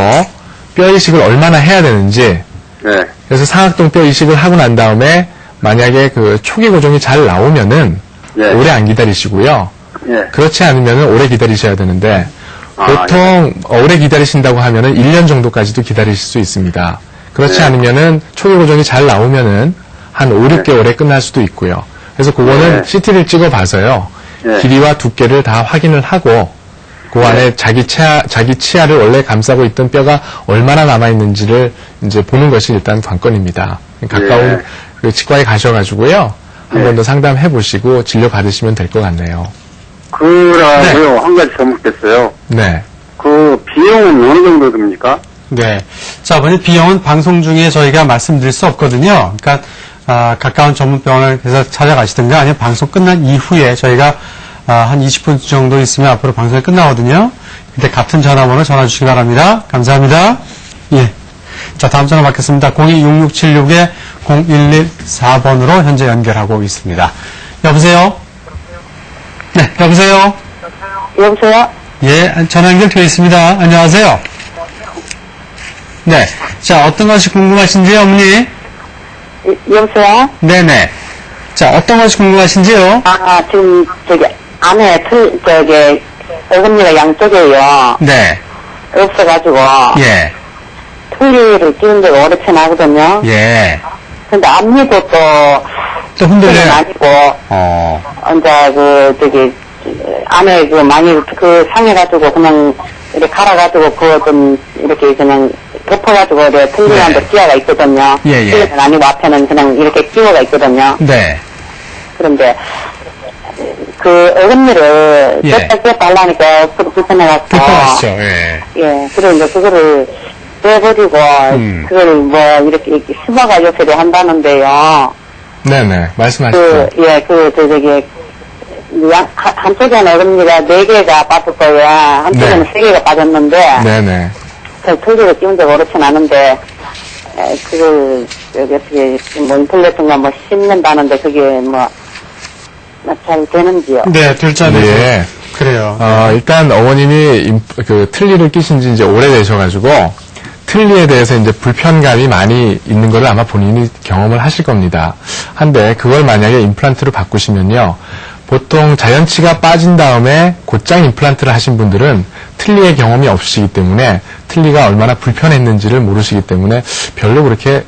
뼈 이식을 얼마나 해야 되는지, 네. 그래서 상악동 뼈 이식을 하고 난 다음에, 만약에 초기 고정이 잘 나오면은, 네. 오래 안 기다리시고요. 예. 그렇지 않으면 오래 기다리셔야 되는데 보통 오래 기다리신다고 하면은 1년 정도까지도 기다리실 수 있습니다. 그렇지 네. 않으면은 초기 고정이 잘 나오면은 한 5, 6개월에 끝날 수도 있고요. 그래서 그거는 네. CT를 찍어 봐서요. 네. 길이와 두께를 다 확인을 하고 그 안에 자기 치아를 원래 감싸고 있던 뼈가 얼마나 남아 있는지를 이제 보는 것이 일단 관건입니다. 가까운 네. 치과에 가셔가지고요. 한 번 더 상담해 보시고 진료 받으시면 될 것 같네요. 그러고요. 한 가지 더 묻겠어요. 네. 비용은 어느 정도 듭니까? 네. 자, 아버님 비용은 방송 중에 저희가 말씀드릴 수 없거든요. 그러니까 가까운 전문병원에서 찾아가시든가 아니면 방송 끝난 이후에 저희가 한 20분 정도 있으면 앞으로 방송이 끝나거든요. 그때 같은 전화번호 전화 주시기 바랍니다. 감사합니다. 예. 자, 다음 전화 받겠습니다. 02-6676-0114번으로 현재 연결하고 있습니다. 여보세요? 네, 여보세요? 여보세요? 예, 전화 연결되어 있습니다. 안녕하세요? 네. 자, 어떤 것이 궁금하신지요, 어머니? 여보세요? 네네. 자, 어떤 것이 궁금하신지요? 지금, 안에 어금니가 양쪽에요. 네. 없어가지고. 예. 틀니를 끼는 데가 오래 나거든요. 예. 근데 앞니도 또 흔들려요? 아니고. 이제 안에 많이 상해가지고 그냥 이렇게 갈아가지고 좀 이렇게 그냥 덮어가지고 이렇게 틀니한테 끼어가 있거든요. 예. 틀니는 아니고 앞에는 그냥 이렇게 끼워가 있거든요. 네. 그런데 어금니를 뺐다 하려니까 불편해갖고. 불편하시죠, 예. 예, 그래 이제 그거를 빼버리고 그걸 이렇게 수박아 요새를 한다는데요. 네네, 말씀하시죠. 한쪽에는 어금니가 4개가 빠졌고요. 한쪽에는 3개가 빠졌는데. 네네. 틀니를 끼운 데가 그렇진 않은데, 어떻게, 인플레이션가 씹는다는데 그게 잘 되는지요? 네, 될자네. 예. 그래요. 일단 어머님이 틀니를 끼신 지 이제 오래되셔가지고, 틀니에 대해서 이제 불편감이 많이 있는 걸 아마 본인이 경험을 하실 겁니다. 한데, 그걸 만약에 임플란트로 바꾸시면요. 보통 자연치가 빠진 다음에 곧장 임플란트를 하신 분들은 틀니의 경험이 없으시기 때문에 틀니가 얼마나 불편했는지를 모르시기 때문에 별로 그렇게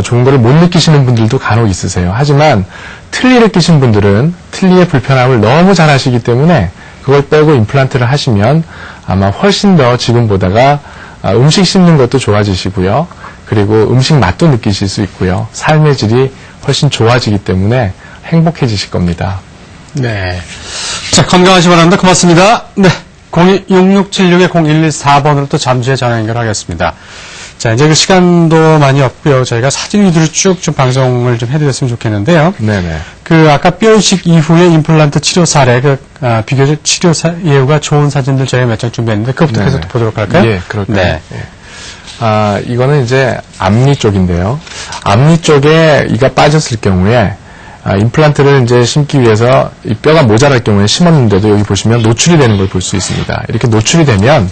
좋은 거를 못 느끼시는 분들도 간혹 있으세요. 하지만 틀니를 끼신 분들은 틀니의 불편함을 너무 잘 아시기 때문에 그걸 빼고 임플란트를 하시면 아마 훨씬 더 지금보다가 음식 씹는 것도 좋아지시고요. 그리고 음식 맛도 느끼실 수 있고요. 삶의 질이 훨씬 좋아지기 때문에 행복해지실 겁니다. 네. 자, 건강하시기 바랍니다. 고맙습니다. 네. 026676-0114번으로 또 잠시 후에 전화 연결하겠습니다. 자, 이제 그 시간도 많이 없고요. 저희가 사진 위주로 쭉 좀 방송을 좀 해드렸으면 좋겠는데요. 네네. 그 아까 뼈 이식 이후에 임플란트 치료 사례, 비교적 치료 예후가 좋은 사진들 저희가 몇 장 준비했는데 그것부터 계속 보도록 할까요? 예, 그럴까요? 네. 예. 이거는 이제 앞니 쪽인데요. 앞니 쪽에 이가 빠졌을 경우에 임플란트를 이제 심기 위해서 이 뼈가 모자랄 경우에 심었는데도 여기 보시면 노출이 되는 걸 볼 수 있습니다. 이렇게 노출이 되면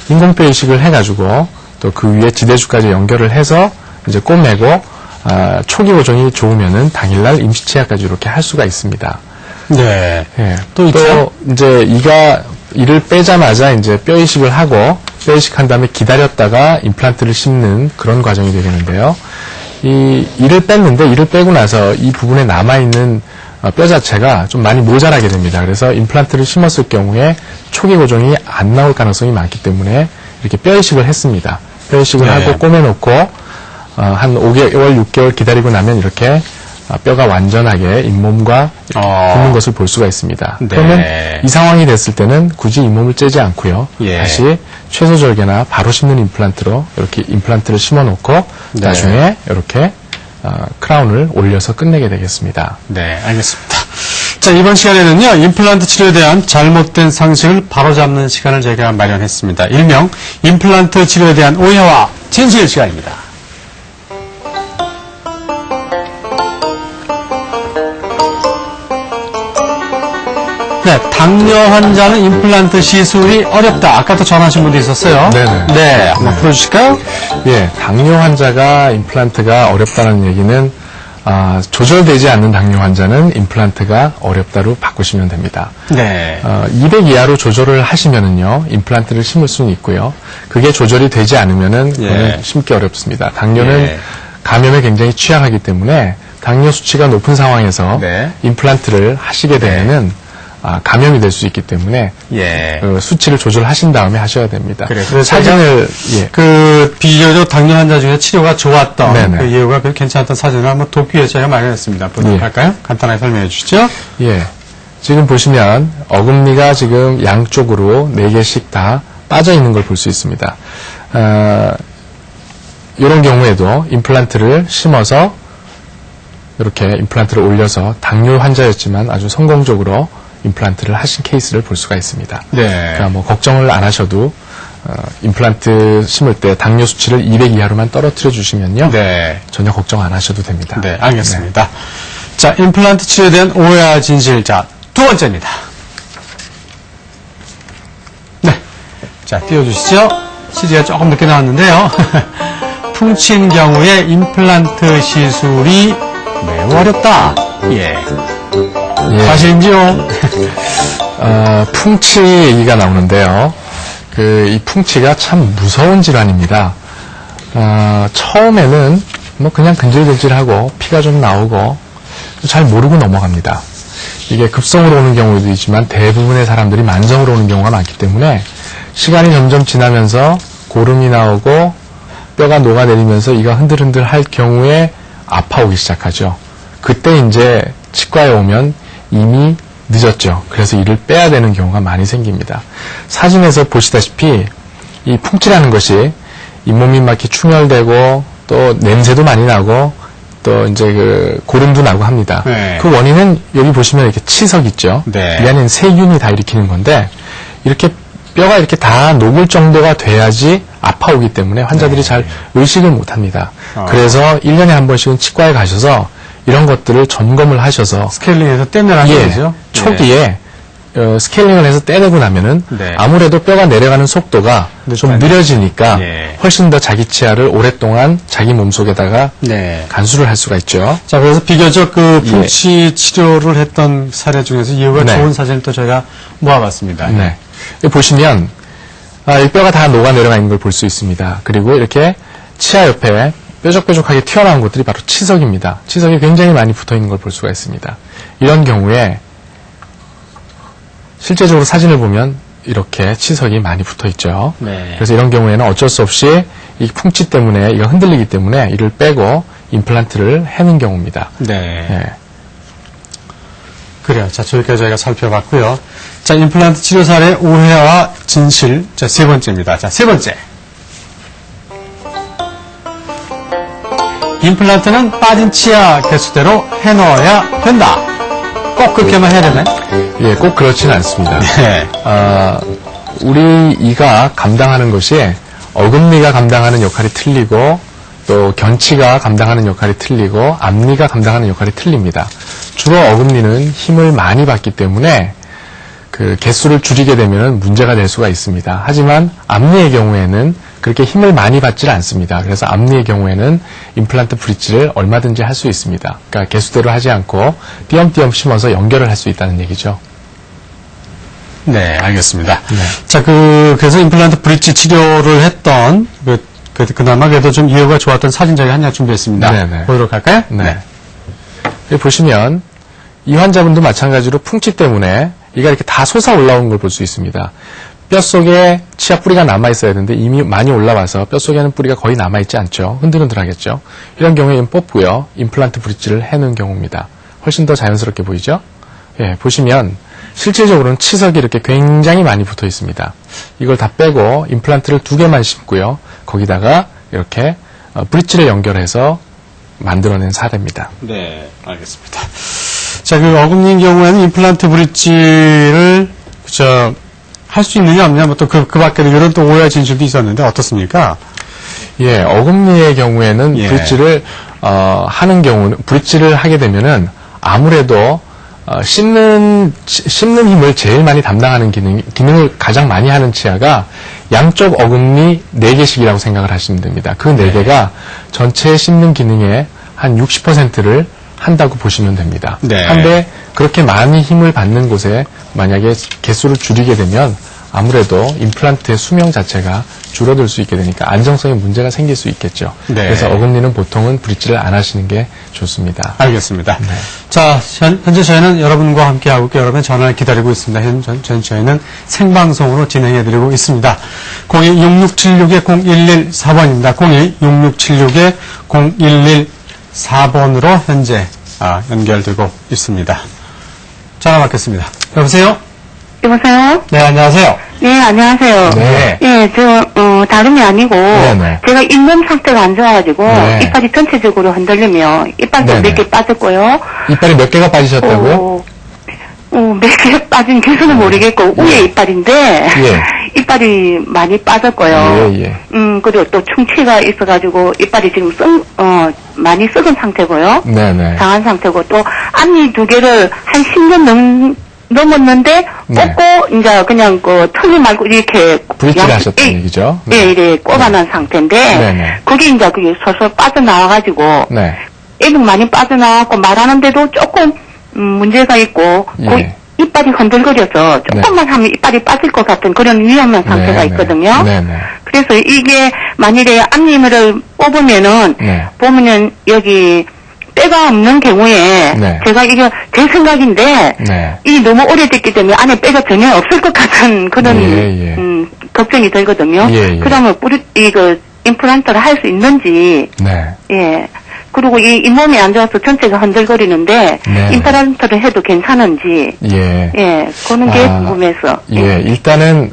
인공뼈 이식을 해가지고 또 그 위에 지대주까지 연결을 해서 이제 꼬매고 초기 고정이 좋으면은 당일날 임시치아까지 이렇게 할 수가 있습니다. 네. 예. 또 있죠? 이제 이를 빼자마자 이제 뼈 이식을 하고 뼈 이식한 다음에 기다렸다가 임플란트를 심는 그런 과정이 되겠는데요. 이를 뺐는데 이를 빼고 나서 이 부분에 남아있는 뼈 자체가 좀 많이 모자라게 됩니다. 그래서 임플란트를 심었을 경우에 초기 고정이 안 나올 가능성이 많기 때문에 이렇게 뼈 이식을 했습니다. 뼈 이식을 네. 하고 꼬매놓고 한 5개월, 6개월 기다리고 나면 이렇게 뼈가 완전하게 잇몸과 붙는 것을 볼 수가 있습니다. 네. 그러면 이 상황이 됐을 때는 굳이 잇몸을 째지 않고요. 예. 다시 최소절개나 바로 심는 임플란트로 이렇게 임플란트를 심어놓고 네. 나중에 이렇게 크라운을 올려서 끝내게 되겠습니다. 네, 알겠습니다. 자, 이번 시간에는요, 임플란트 치료에 대한 잘못된 상식을 바로잡는 시간을 저희가 마련했습니다. 일명 임플란트 치료에 대한 오해와 진실 시간입니다. 네, 당뇨 환자는 임플란트 시술이 어렵다. 아까도 전화하신 분도 있었어요. 네네. 네, 한번 풀어주실까요? 예, 당뇨 환자가 임플란트가 어렵다는 얘기는 조절되지 않는 당뇨 환자는 임플란트가 어렵다로 바꾸시면 됩니다. 네. 200 이하로 조절을 하시면은요, 임플란트를 심을 수는 있고요. 그게 조절이 되지 않으면은 그거는 심기 어렵습니다. 당뇨는 감염에 굉장히 취약하기 때문에 당뇨 수치가 높은 상황에서 임플란트를 하시게 되면은 감염이 될 수 있기 때문에 수치를 조절하신 다음에 하셔야 됩니다. 그래서 사진을 그 비교적 당뇨 환자 중에 치료가 좋았던 네네. 그 예후가 괜찮았던 사진을 한번 돕기 위해서 저희가 마련했습니다. 보도록 할까요? 간단하게 설명해 주시죠. 예. 지금 보시면 어금니가 지금 양쪽으로 4개씩 다 빠져 있는 걸 볼 수 있습니다. 이런 경우에도 임플란트를 심어서 이렇게 임플란트를 올려서 당뇨 환자였지만 아주 성공적으로 임플란트를 하신 케이스를 볼 수가 있습니다. 네. 그러니까 뭐 걱정을 안 하셔도 임플란트 심을 때 당뇨 수치를 200 이하로만 떨어뜨려 주시면요. 전혀 걱정 안 하셔도 됩니다. 네, 알겠습니다. 자, 임플란트 치료에 대한 오해와 진실. 자, 두 번째입니다. 네. 자, 띄워주시죠. CG가 조금 늦게 나왔는데요. 풍치인 경우에 임플란트 시술이 매우 어렵다. 사실인지요? 풍치 얘기가 나오는데요. 이 풍치가 참 무서운 질환입니다. 처음에는 뭐 그냥 근질근질하고 피가 좀 나오고 잘 모르고 넘어갑니다. 이게 급성으로 오는 경우도 있지만 대부분의 사람들이 만성으로 오는 경우가 많기 때문에 시간이 점점 지나면서 고름이 나오고 뼈가 녹아내리면서 이가 흔들흔들 할 경우에 아파오기 시작하죠. 그때 이제 치과에 오면 이미 늦었죠. 그래서 이를 빼야 되는 경우가 많이 생깁니다. 사진에서 보시다시피 이 풍치라는 것이 잇몸이 막 이렇게 충혈되고 또 냄새도 많이 나고 또 이제 그 고름도 나고 합니다. 그 원인은 여기 보시면 이렇게 치석 있죠. 이 안에는 세균이 다 일으키는 건데 이렇게 뼈가 이렇게 다 녹을 정도가 돼야지 아파오기 때문에 환자들이 잘 의식을 못 합니다. 그래서 1년에 한 번씩은 치과에 가셔서 이런 것들을 점검을 하셔서 스케일링해서 떼내라는 거죠. 초기에 스케일링을 해서 떼내고 나면은 아무래도 뼈가 내려가는 속도가 좀 느려지니까 훨씬 더 자기 치아를 오랫동안 자기 몸속에다가 간수를 할 수가 있죠. 자, 그래서 비교적 그 풍치 치료를 했던 사례 중에서 예후가 좋은 사진을 또 저희가 모아봤습니다. 보시면 이 뼈가 다 녹아 내려가 있는 걸 볼 수 있습니다. 그리고 이렇게 치아 옆에 뾰족뾰족하게 튀어나온 것들이 바로 치석입니다. 치석이 굉장히 많이 붙어 있는 걸 볼 수가 있습니다. 이런 경우에 실제적으로 사진을 보면 이렇게 치석이 많이 붙어 있죠. 네. 그래서 이런 경우에는 어쩔 수 없이 이 풍치 때문에 이가 흔들리기 때문에 이를 빼고 임플란트를 해는 경우입니다. 네. 네. 그래요. 자, 저기까지 저희가 살펴봤고요. 자, 임플란트 치료 사례 오해와 진실. 자, 세 번째입니다. 자, 세 번째. 임플란트는 빠진 치아 개수대로 해넣어야 된다. 꼭 그렇게만 해야 되나요? 예, 꼭 그렇지는 않습니다. 네. 우리 이가 감당하는 것이 어금니가 감당하는 역할이 틀리고 또 견치가 감당하는 역할이 틀리고 앞니가 감당하는 역할이 틀립니다. 주로 어금니는 힘을 많이 받기 때문에 그 개수를 줄이게 되면 문제가 될 수가 있습니다. 하지만 앞니의 경우에는 그렇게 힘을 많이 받질 않습니다. 그래서 앞니의 경우에는 임플란트 브릿지를 얼마든지 할 수 있습니다. 그러니까 개수대로 하지 않고 띄엄띄엄 심어서 연결을 할 수 있다는 얘기죠. 네, 알겠습니다. 네. 자, 그래서 임플란트 브릿지 치료를 했던 그나마 그래도 좀 이해가 좋았던 사진 저희 한 장 준비했습니다. 네네. 보도록 할까요? 네. 여기 보시면 이 환자분도 마찬가지로 풍치 때문에 이가 이렇게 다 솟아 올라온 걸 볼 수 있습니다. 뼛속에 치아 뿌리가 남아있어야 되는데 이미 많이 올라와서 뼛속에는 뿌리가 거의 남아있지 않죠. 흔들흔들하겠죠. 이런 경우에 뽑고요. 임플란트 브릿지를 해놓은 경우입니다. 훨씬 더 자연스럽게 보이죠? 예, 보시면 실질적으로는 치석이 이렇게 굉장히 많이 붙어 있습니다. 이걸 다 빼고 임플란트를 2개만 심고요. 거기다가 이렇게 브릿지를 연결해서 만들어낸 사례입니다. 네, 알겠습니다. 자, 그 어금니인 경우에는 임플란트 브릿지를 할 수 있느냐 없느냐 뭐 또 그 밖에도 이런 또 오해와 진실도 있었는데 어떻습니까? 예, 어금니의 경우에는 예. 브릿지를 하는 경우는 브릿지를 하게 되면은 아무래도 씹는 힘을 제일 많이 담당하는 기능을 가장 많이 하는 치아가 양쪽 어금니 4개씩이라고 생각을 하시면 됩니다. 그 4개가 전체 씹는 기능의 한 60%를 한다고 보시면 됩니다. 네. 한데 그렇게 많이 힘을 받는 곳에 만약에 개수를 줄이게 되면 아무래도 임플란트의 수명 자체가 줄어들 수 있게 되니까 안정성에 문제가 생길 수 있겠죠. 네. 그래서 어금니는 보통은 브릿지를 안 하시는 게 좋습니다. 알겠습니다. 네. 자, 현재 저희는 여러분과 함께하고 있고 여러분의 전화를 기다리고 있습니다. 현재 저희는 생방송으로 진행해드리고 있습니다. 02-6676-0114번입니다. 02-6676-0114번으로 현재 연결되고 있습니다. 전화 받겠습니다. 여보세요? 여보세요? 네, 안녕하세요. 네, 안녕하세요. 네. 예, 다름이 아니고, 네네. 제가 잇몸 상태가 안 좋아가지고, 네. 이빨이 전체적으로 흔들리며, 이빨도 네네. 몇 개 빠졌고요. 이빨이 몇 개가 빠지셨다고요? 몇 개 빠진 개수는 모르겠고, 위에 이빨인데, 예. 이빨이 많이 빠졌고요. 예, 예. 그리고 또 충치가 있어가지고, 이빨이 지금 많이 썩은 상태고요. 네네. 상한 상태고, 또, 앞니 2개를 한 10년 넘었는데, 네. 뽑고, 이제 그냥 털리 말고 이렇게. 브릿지를 하셨다는 얘기죠? 예, 이래 꼽아놓은 상태인데, 네네. 그게 이제 그게 서서 빠져나와가지고, 네. 애는 많이 빠져나왔고, 말하는데도 조금, 문제가 있고, 예. 이빨이 흔들거려서 조금만 하면 이빨이 빠질 것 같은 그런 위험한 상태가 네네. 있거든요. 네네. 그래서 이게 만일에 앞니를 뽑으면은, 네. 보면은 여기, 뼈가 없는 경우에 네. 제가 이게 제 생각인데 네. 이 너무 오래됐기 때문에 안에 뼈가 전혀 없을 것 같은 그런 예, 예. 걱정이 들거든요. 예, 예. 그러면 이거 임플란트를 할 수 있는지 네. 예. 그리고 이 잇몸이 안 좋아서 전체가 흔들거리는데 네. 임플란트를 해도 괜찮은지 예. 예. 그런 게 궁금해서 예. 일단은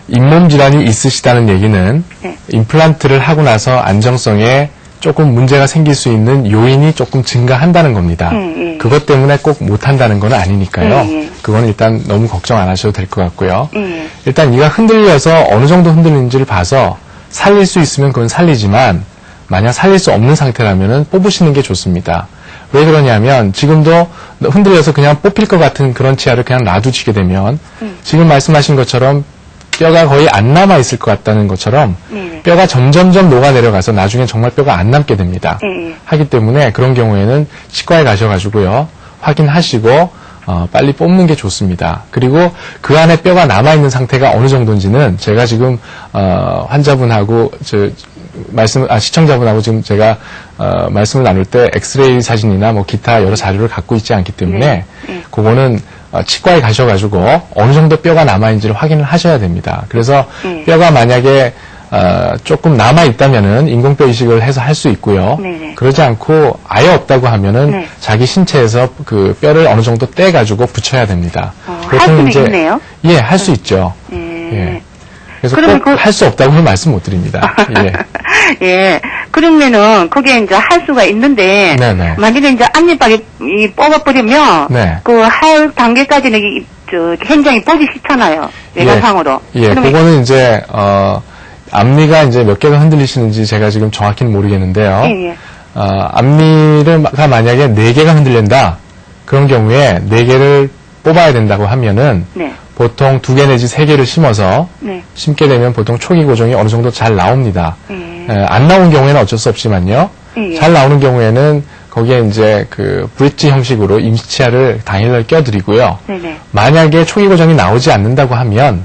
잇몸 질환이 있으시다는 얘기는 네. 임플란트를 하고 나서 안정성에 조금 문제가 생길 수 있는 요인이 조금 증가한다는 겁니다. 예. 그것 때문에 꼭 못한다는 건 아니니까요. 예. 그건 일단 너무 걱정 안 하셔도 될 것 같고요. 예. 일단 이가 흔들려서 어느 정도 흔들리는지를 봐서 살릴 수 있으면 그건 살리지만 만약 살릴 수 없는 상태라면 뽑으시는 게 좋습니다. 왜 그러냐면 지금도 흔들려서 그냥 뽑힐 것 같은 그런 치아를 그냥 놔두시게 되면 지금 말씀하신 것처럼 뼈가 거의 안 남아있을 것 같다는 것처럼 네. 뼈가 점점점 녹아내려가서 나중에 정말 뼈가 안 남게 됩니다. 네. 하기 때문에 그런 경우에는 치과에 가셔가지고요. 확인하시고 빨리 뽑는 게 좋습니다. 그리고 그 안에 뼈가 남아있는 상태가 어느 정도인지는 제가 지금 환자분하고 시청자분하고 지금 제가 말씀을 나눌 때 엑스레이 사진이나 뭐 기타 여러 자료를 갖고 있지 않기 때문에 그거는 치과에 가셔가지고 어느 정도 뼈가 남아있는지를 확인을 하셔야 됩니다. 그래서 뼈가 만약에 조금 남아있다면은 인공뼈 이식을 해서 할 수 있고요. 네네. 그러지 않고 아예 없다고 하면은 네. 자기 신체에서 그 뼈를 어느 정도 떼가지고 붙여야 됩니다. 할 수는 있네요? 예, 할 수 있죠. 예. 그래서 그러면 꼭 할 수 없다고는 말씀 못 드립니다. 예. 예. 그러면은 그게 이제 할 수가 있는데 네네. 만약에 이제 앞니빨이 뽑아버리면 네. 그 할 단계까지는 굉장히 보기 싫잖아요. 외관상으로. 예, 그거는 이제 앞니가 이제 몇 개가 흔들리시는지 제가 지금 정확히는 모르겠는데요. 예. 앞니가 만약에 4개가 흔들린다. 그런 경우에 4개를 뽑아야 된다고 하면은 네. 보통 2개 내지 3개를 심어서 네. 심게 되면 보통 초기 고정이 어느 정도 잘 나옵니다. 안 나온 경우에는 어쩔 수 없지만요. 잘 나오는 경우에는 거기에 이제 그 브릿지 형식으로 임시치아를 당일날 껴드리고요. 네네. 만약에 초기 고정이 나오지 않는다고 하면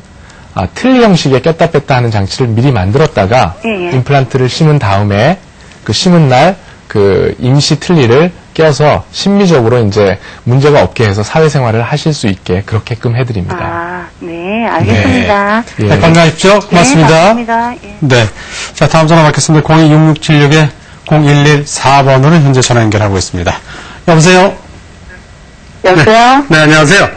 틀니 형식의 꼈다 뺐다 하는 장치를 미리 만들었다가 임플란트를 심은 다음에 그 심은 날 그 임시 틀니를 껴서 심미적으로 이제 문제가 없게 해서 사회생활을 하실 수 있게 그렇게끔 해드립니다. 아, 네, 알겠습니다. 네. 네, 건강하십시오. 고맙습니다. 네, 감사합니다. 예. 네. 자, 다음 전화 받겠습니다. 026676-0114번으로 현재 전화 연결하고 있습니다. 여보세요? 여보세요? 네, 안녕하세요.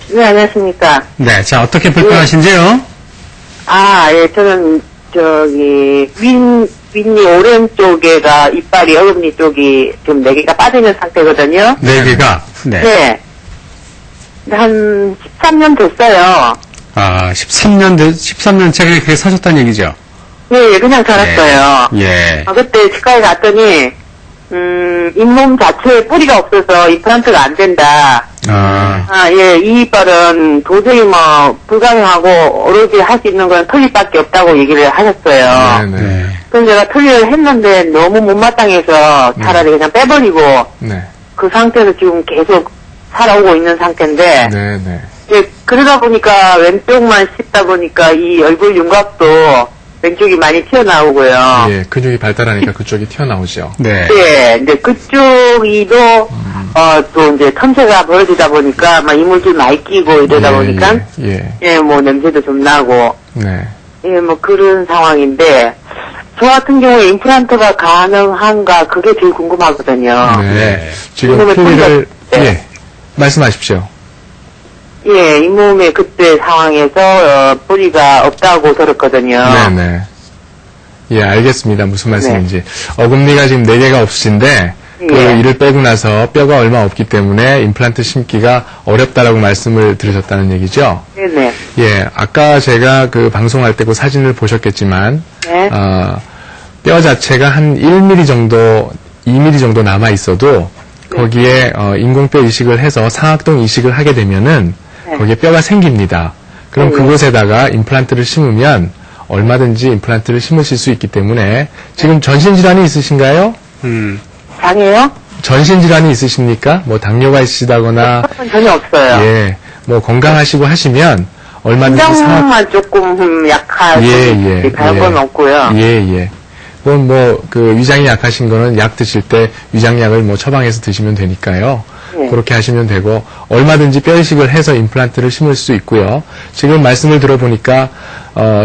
네, 안녕하십니까. 네, 자, 어떻게 불편하신지요? 아, 예, 저는, 윗니 오른쪽에가 이빨이 어금니 쪽이 좀 4개가 빠지는 상태거든요. 4개가? 네. 네. 한 13년 됐어요. 아, 13년째 그렇게 사셨다는 얘기죠? 예, 그냥 살았어요. 예. 그때 치과에 갔더니, 잇몸 자체에 뿌리가 없어서 임플란트가 안 된다. 예, 이 이빨은 도저히 불가능하고 오로지 할 수 있는 건 털리밖에 없다고 얘기를 하셨어요. 네. 그럼 제가 털리를 했는데 너무 못마땅해서 차라리 그냥 빼버리고 네. 그 상태에서 지금 계속 살아오고 있는 상태인데, 네. 예, 그러다 보니까 왼쪽만 씹다 보니까 이 얼굴 윤곽도 왼쪽이 많이 튀어나오고요. 예, 근육이 발달하니까 그쪽이 튀어나오죠. 네. 예, 근데 그쪽이도, 또 이제 틈새가 벌어지다 보니까, 막 이물질 많이 끼고 이러다 보니까, 냄새도 좀 나고, 네. 예, 그런 상황인데, 저 같은 경우에 임플란트가 가능한가, 그게 제일 궁금하거든요. 네. 지금 틀니를, 말씀하십시오. 예, 잇몸에 그때 상황에서, 뿌리가 없다고 들었거든요. 네네. 예, 알겠습니다. 무슨 말씀인지. 어금니가 지금 4개가 없으신데, 그 이를 빼고 나서 뼈가 얼마 없기 때문에 임플란트 심기가 어렵다라고 말씀을 들으셨다는 얘기죠? 네네. 예, 아까 제가 그 방송할 때 그 사진을 보셨겠지만, 네. 뼈 자체가 한 1mm 정도, 2mm 정도 남아 있어도, 거기에 인공뼈 이식을 해서 상악동 이식을 하게 되면은 거기에 뼈가 생깁니다. 그럼 그곳에다가 임플란트를 심으면 얼마든지 임플란트를 심으실 수 있기 때문에 지금 전신질환이 있으신가요? 장애요? 전신질환이 있으십니까? 뭐 당뇨가 있으시다거나 전혀 없어요. 예, 뭐 건강하시고 하시면 얼마든지 심장만 조금 약하고 다른 건 없고요. 그 위장이 약하신 거는 약 드실 때 위장약을 뭐 처방해서 드시면 되니까요. 그렇게 하시면 되고 얼마든지 뼈 이식을 해서 임플란트를 심을 수 있고요. 지금 말씀을 들어보니까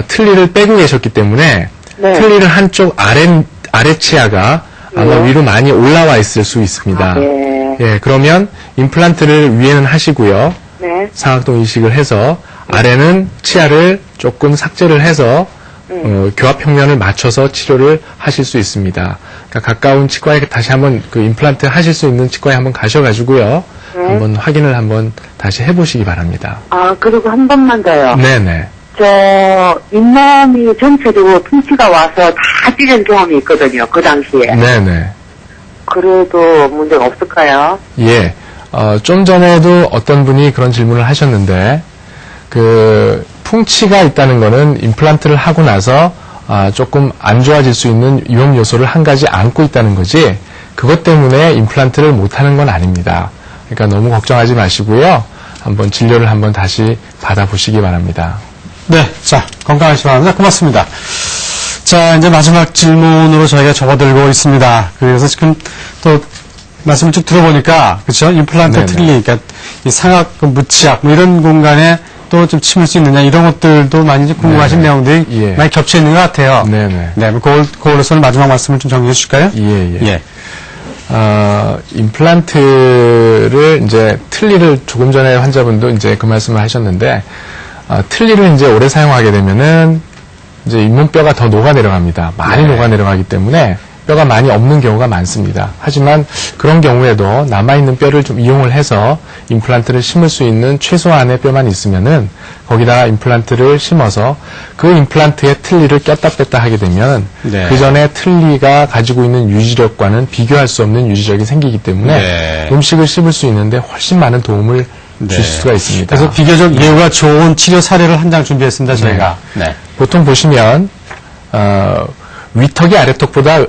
틀니를 빼고 계셨기 때문에 틀니를 한쪽 아래 치아가 아마 위로 많이 올라와 있을 수 있습니다. 예, 그러면 임플란트를 위에는 하시고요. 상악동 이식을 해서 아래는 치아를 조금 삭제를 해서 교합 평면을 맞춰서 치료를 하실 수 있습니다. 그러니까 가까운 치과에 다시 한번 그 임플란트 하실 수 있는 치과에 한번 가셔가지고요. 한번 확인을 한번 다시 해보시기 바랍니다. 아, 그리고 한 번만 더요. 네네. 저 잇몸이 전체적으로 풍치가 와서 다 찌른 경험이 있거든요. 그 당시에. 네네. 그래도 문제가 없을까요? 예. 좀 전에도 어떤 분이 그런 질문을 하셨는데 그 풍치가 있다는 거는 임플란트를 하고 나서 조금 안 좋아질 수 있는 위험 요소를 한 가지 안고 있다는 거지 그것 때문에 임플란트를 못하는 건 아닙니다. 그러니까 너무 걱정하지 마시고요. 한번 진료를 한번 다시 받아보시기 바랍니다. 네, 자, 건강하시기 바랍니다. 고맙습니다. 자, 이제 마지막 질문으로 저희가 접어들고 있습니다. 그래서 지금 또 말씀을 쭉 들어보니까, 그쵸? 임플란트 네네. 틀니, 그러니까 이 상악, 무치약, 뭐 이런 공간에 또 좀 침을 수 있느냐, 이런 것들도 많이 이제 궁금하신 네네. 내용들이 예. 많이 겹쳐 있는 것 같아요. 네네. 네, 그걸로서는 마지막 말씀을 좀 정리해 주실까요? 예. 임플란트를 이제 틀니를 조금 전에 환자분도 이제 그 말씀을 하셨는데, 틀니를 이제 오래 사용하게 되면은 이제 잇몸뼈가 더 녹아 내려갑니다. 많이 녹아 내려가기 때문에 뼈가 많이 없는 경우가 많습니다. 하지만 그런 경우에도 남아있는 뼈를 좀 이용을 해서 임플란트를 심을 수 있는 최소한의 뼈만 있으면은 거기다가 임플란트를 심어서 그 임플란트의 틀니를 꼈다 뺐다 하게 되면 그 전에 틀니가 가지고 있는 유지력과는 비교할 수 없는 유지력이 생기기 때문에 음식을 씹을 수 있는데 훨씬 많은 도움을 줄 수가 있습니다. 그래서 비교적 예후가 좋은 치료 사례를 한 장 준비했습니다, 저희가. 보통 보시면 위턱이 아래턱보다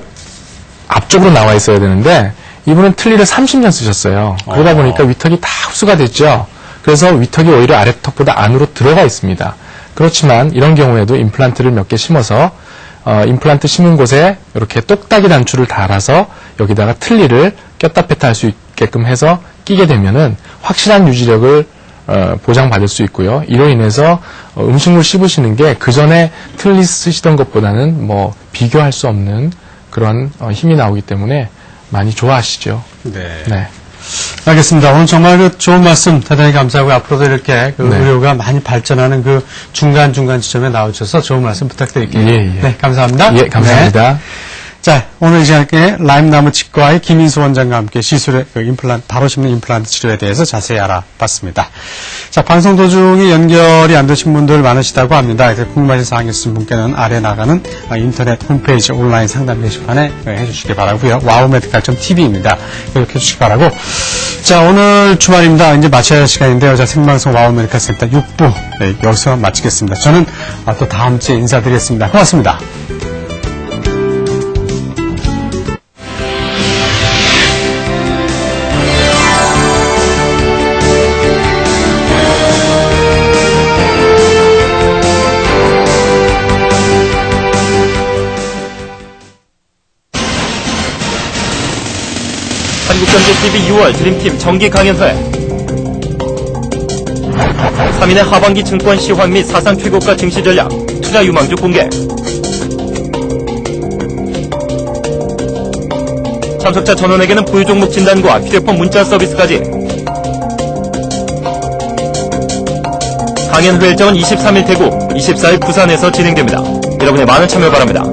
앞쪽으로 나와 있어야 되는데 이분은 틀니를 30년 쓰셨어요. 그러다 보니까 위턱이 다 흡수가 됐죠. 그래서 위턱이 오히려 아래턱보다 안으로 들어가 있습니다. 그렇지만 이런 경우에도 임플란트를 몇 개 심어서 임플란트 심은 곳에 이렇게 똑딱이 단추를 달아서 여기다가 틀니를 꼈다 뺐다 할 수 있게끔 해서 끼게 되면은 확실한 유지력을 보장받을 수 있고요. 이로 인해서 음식물 씹으시는 게 그 전에 틀니 쓰시던 것보다는 뭐 비교할 수 없는 그런 힘이 나오기 때문에 많이 좋아하시죠. 네. 알겠습니다. 오늘 정말 그 좋은 말씀 대단히 감사하고 앞으로도 이렇게 그 의료가 많이 발전하는 그 중간중간 지점에 나오셔서 좋은 말씀 부탁드릴게요. 네, 감사합니다. 예, 감사합니다. 네. 자, 오늘 이 시간에 라임나무 치과의 김인수 원장과 함께 시술의 그 임플란트, 바로 심는 임플란트 치료에 대해서 자세히 알아봤습니다. 자, 방송 도중에 연결이 안 되신 분들 많으시다고 합니다. 궁금하신 사항이 있으신 분께는 아래 나가는 인터넷 홈페이지 온라인 상담 게시판에 해주시기 바라고요. 와우메디칼.tv입니다. 이렇게 해주시기 바라고. 자, 오늘 주말입니다. 이제 마쳐야 할 시간인데요. 자, 생방송 와우메디칼 센터 6부 여기서 마치겠습니다. 저는 또 다음 주에 인사드리겠습니다. 고맙습니다. 한국경제TV 6월 드림팀 정기 강연회 3인의 하반기 증권 시황 및 사상 최고가 증시 전략 투자 유망주 공개 참석자 전원에게는 보유 종목 진단과 휴대폰 문자 서비스까지 강연회 일정은 23일 대구, 24일 부산에서 진행됩니다. 여러분의 많은 참여 바랍니다.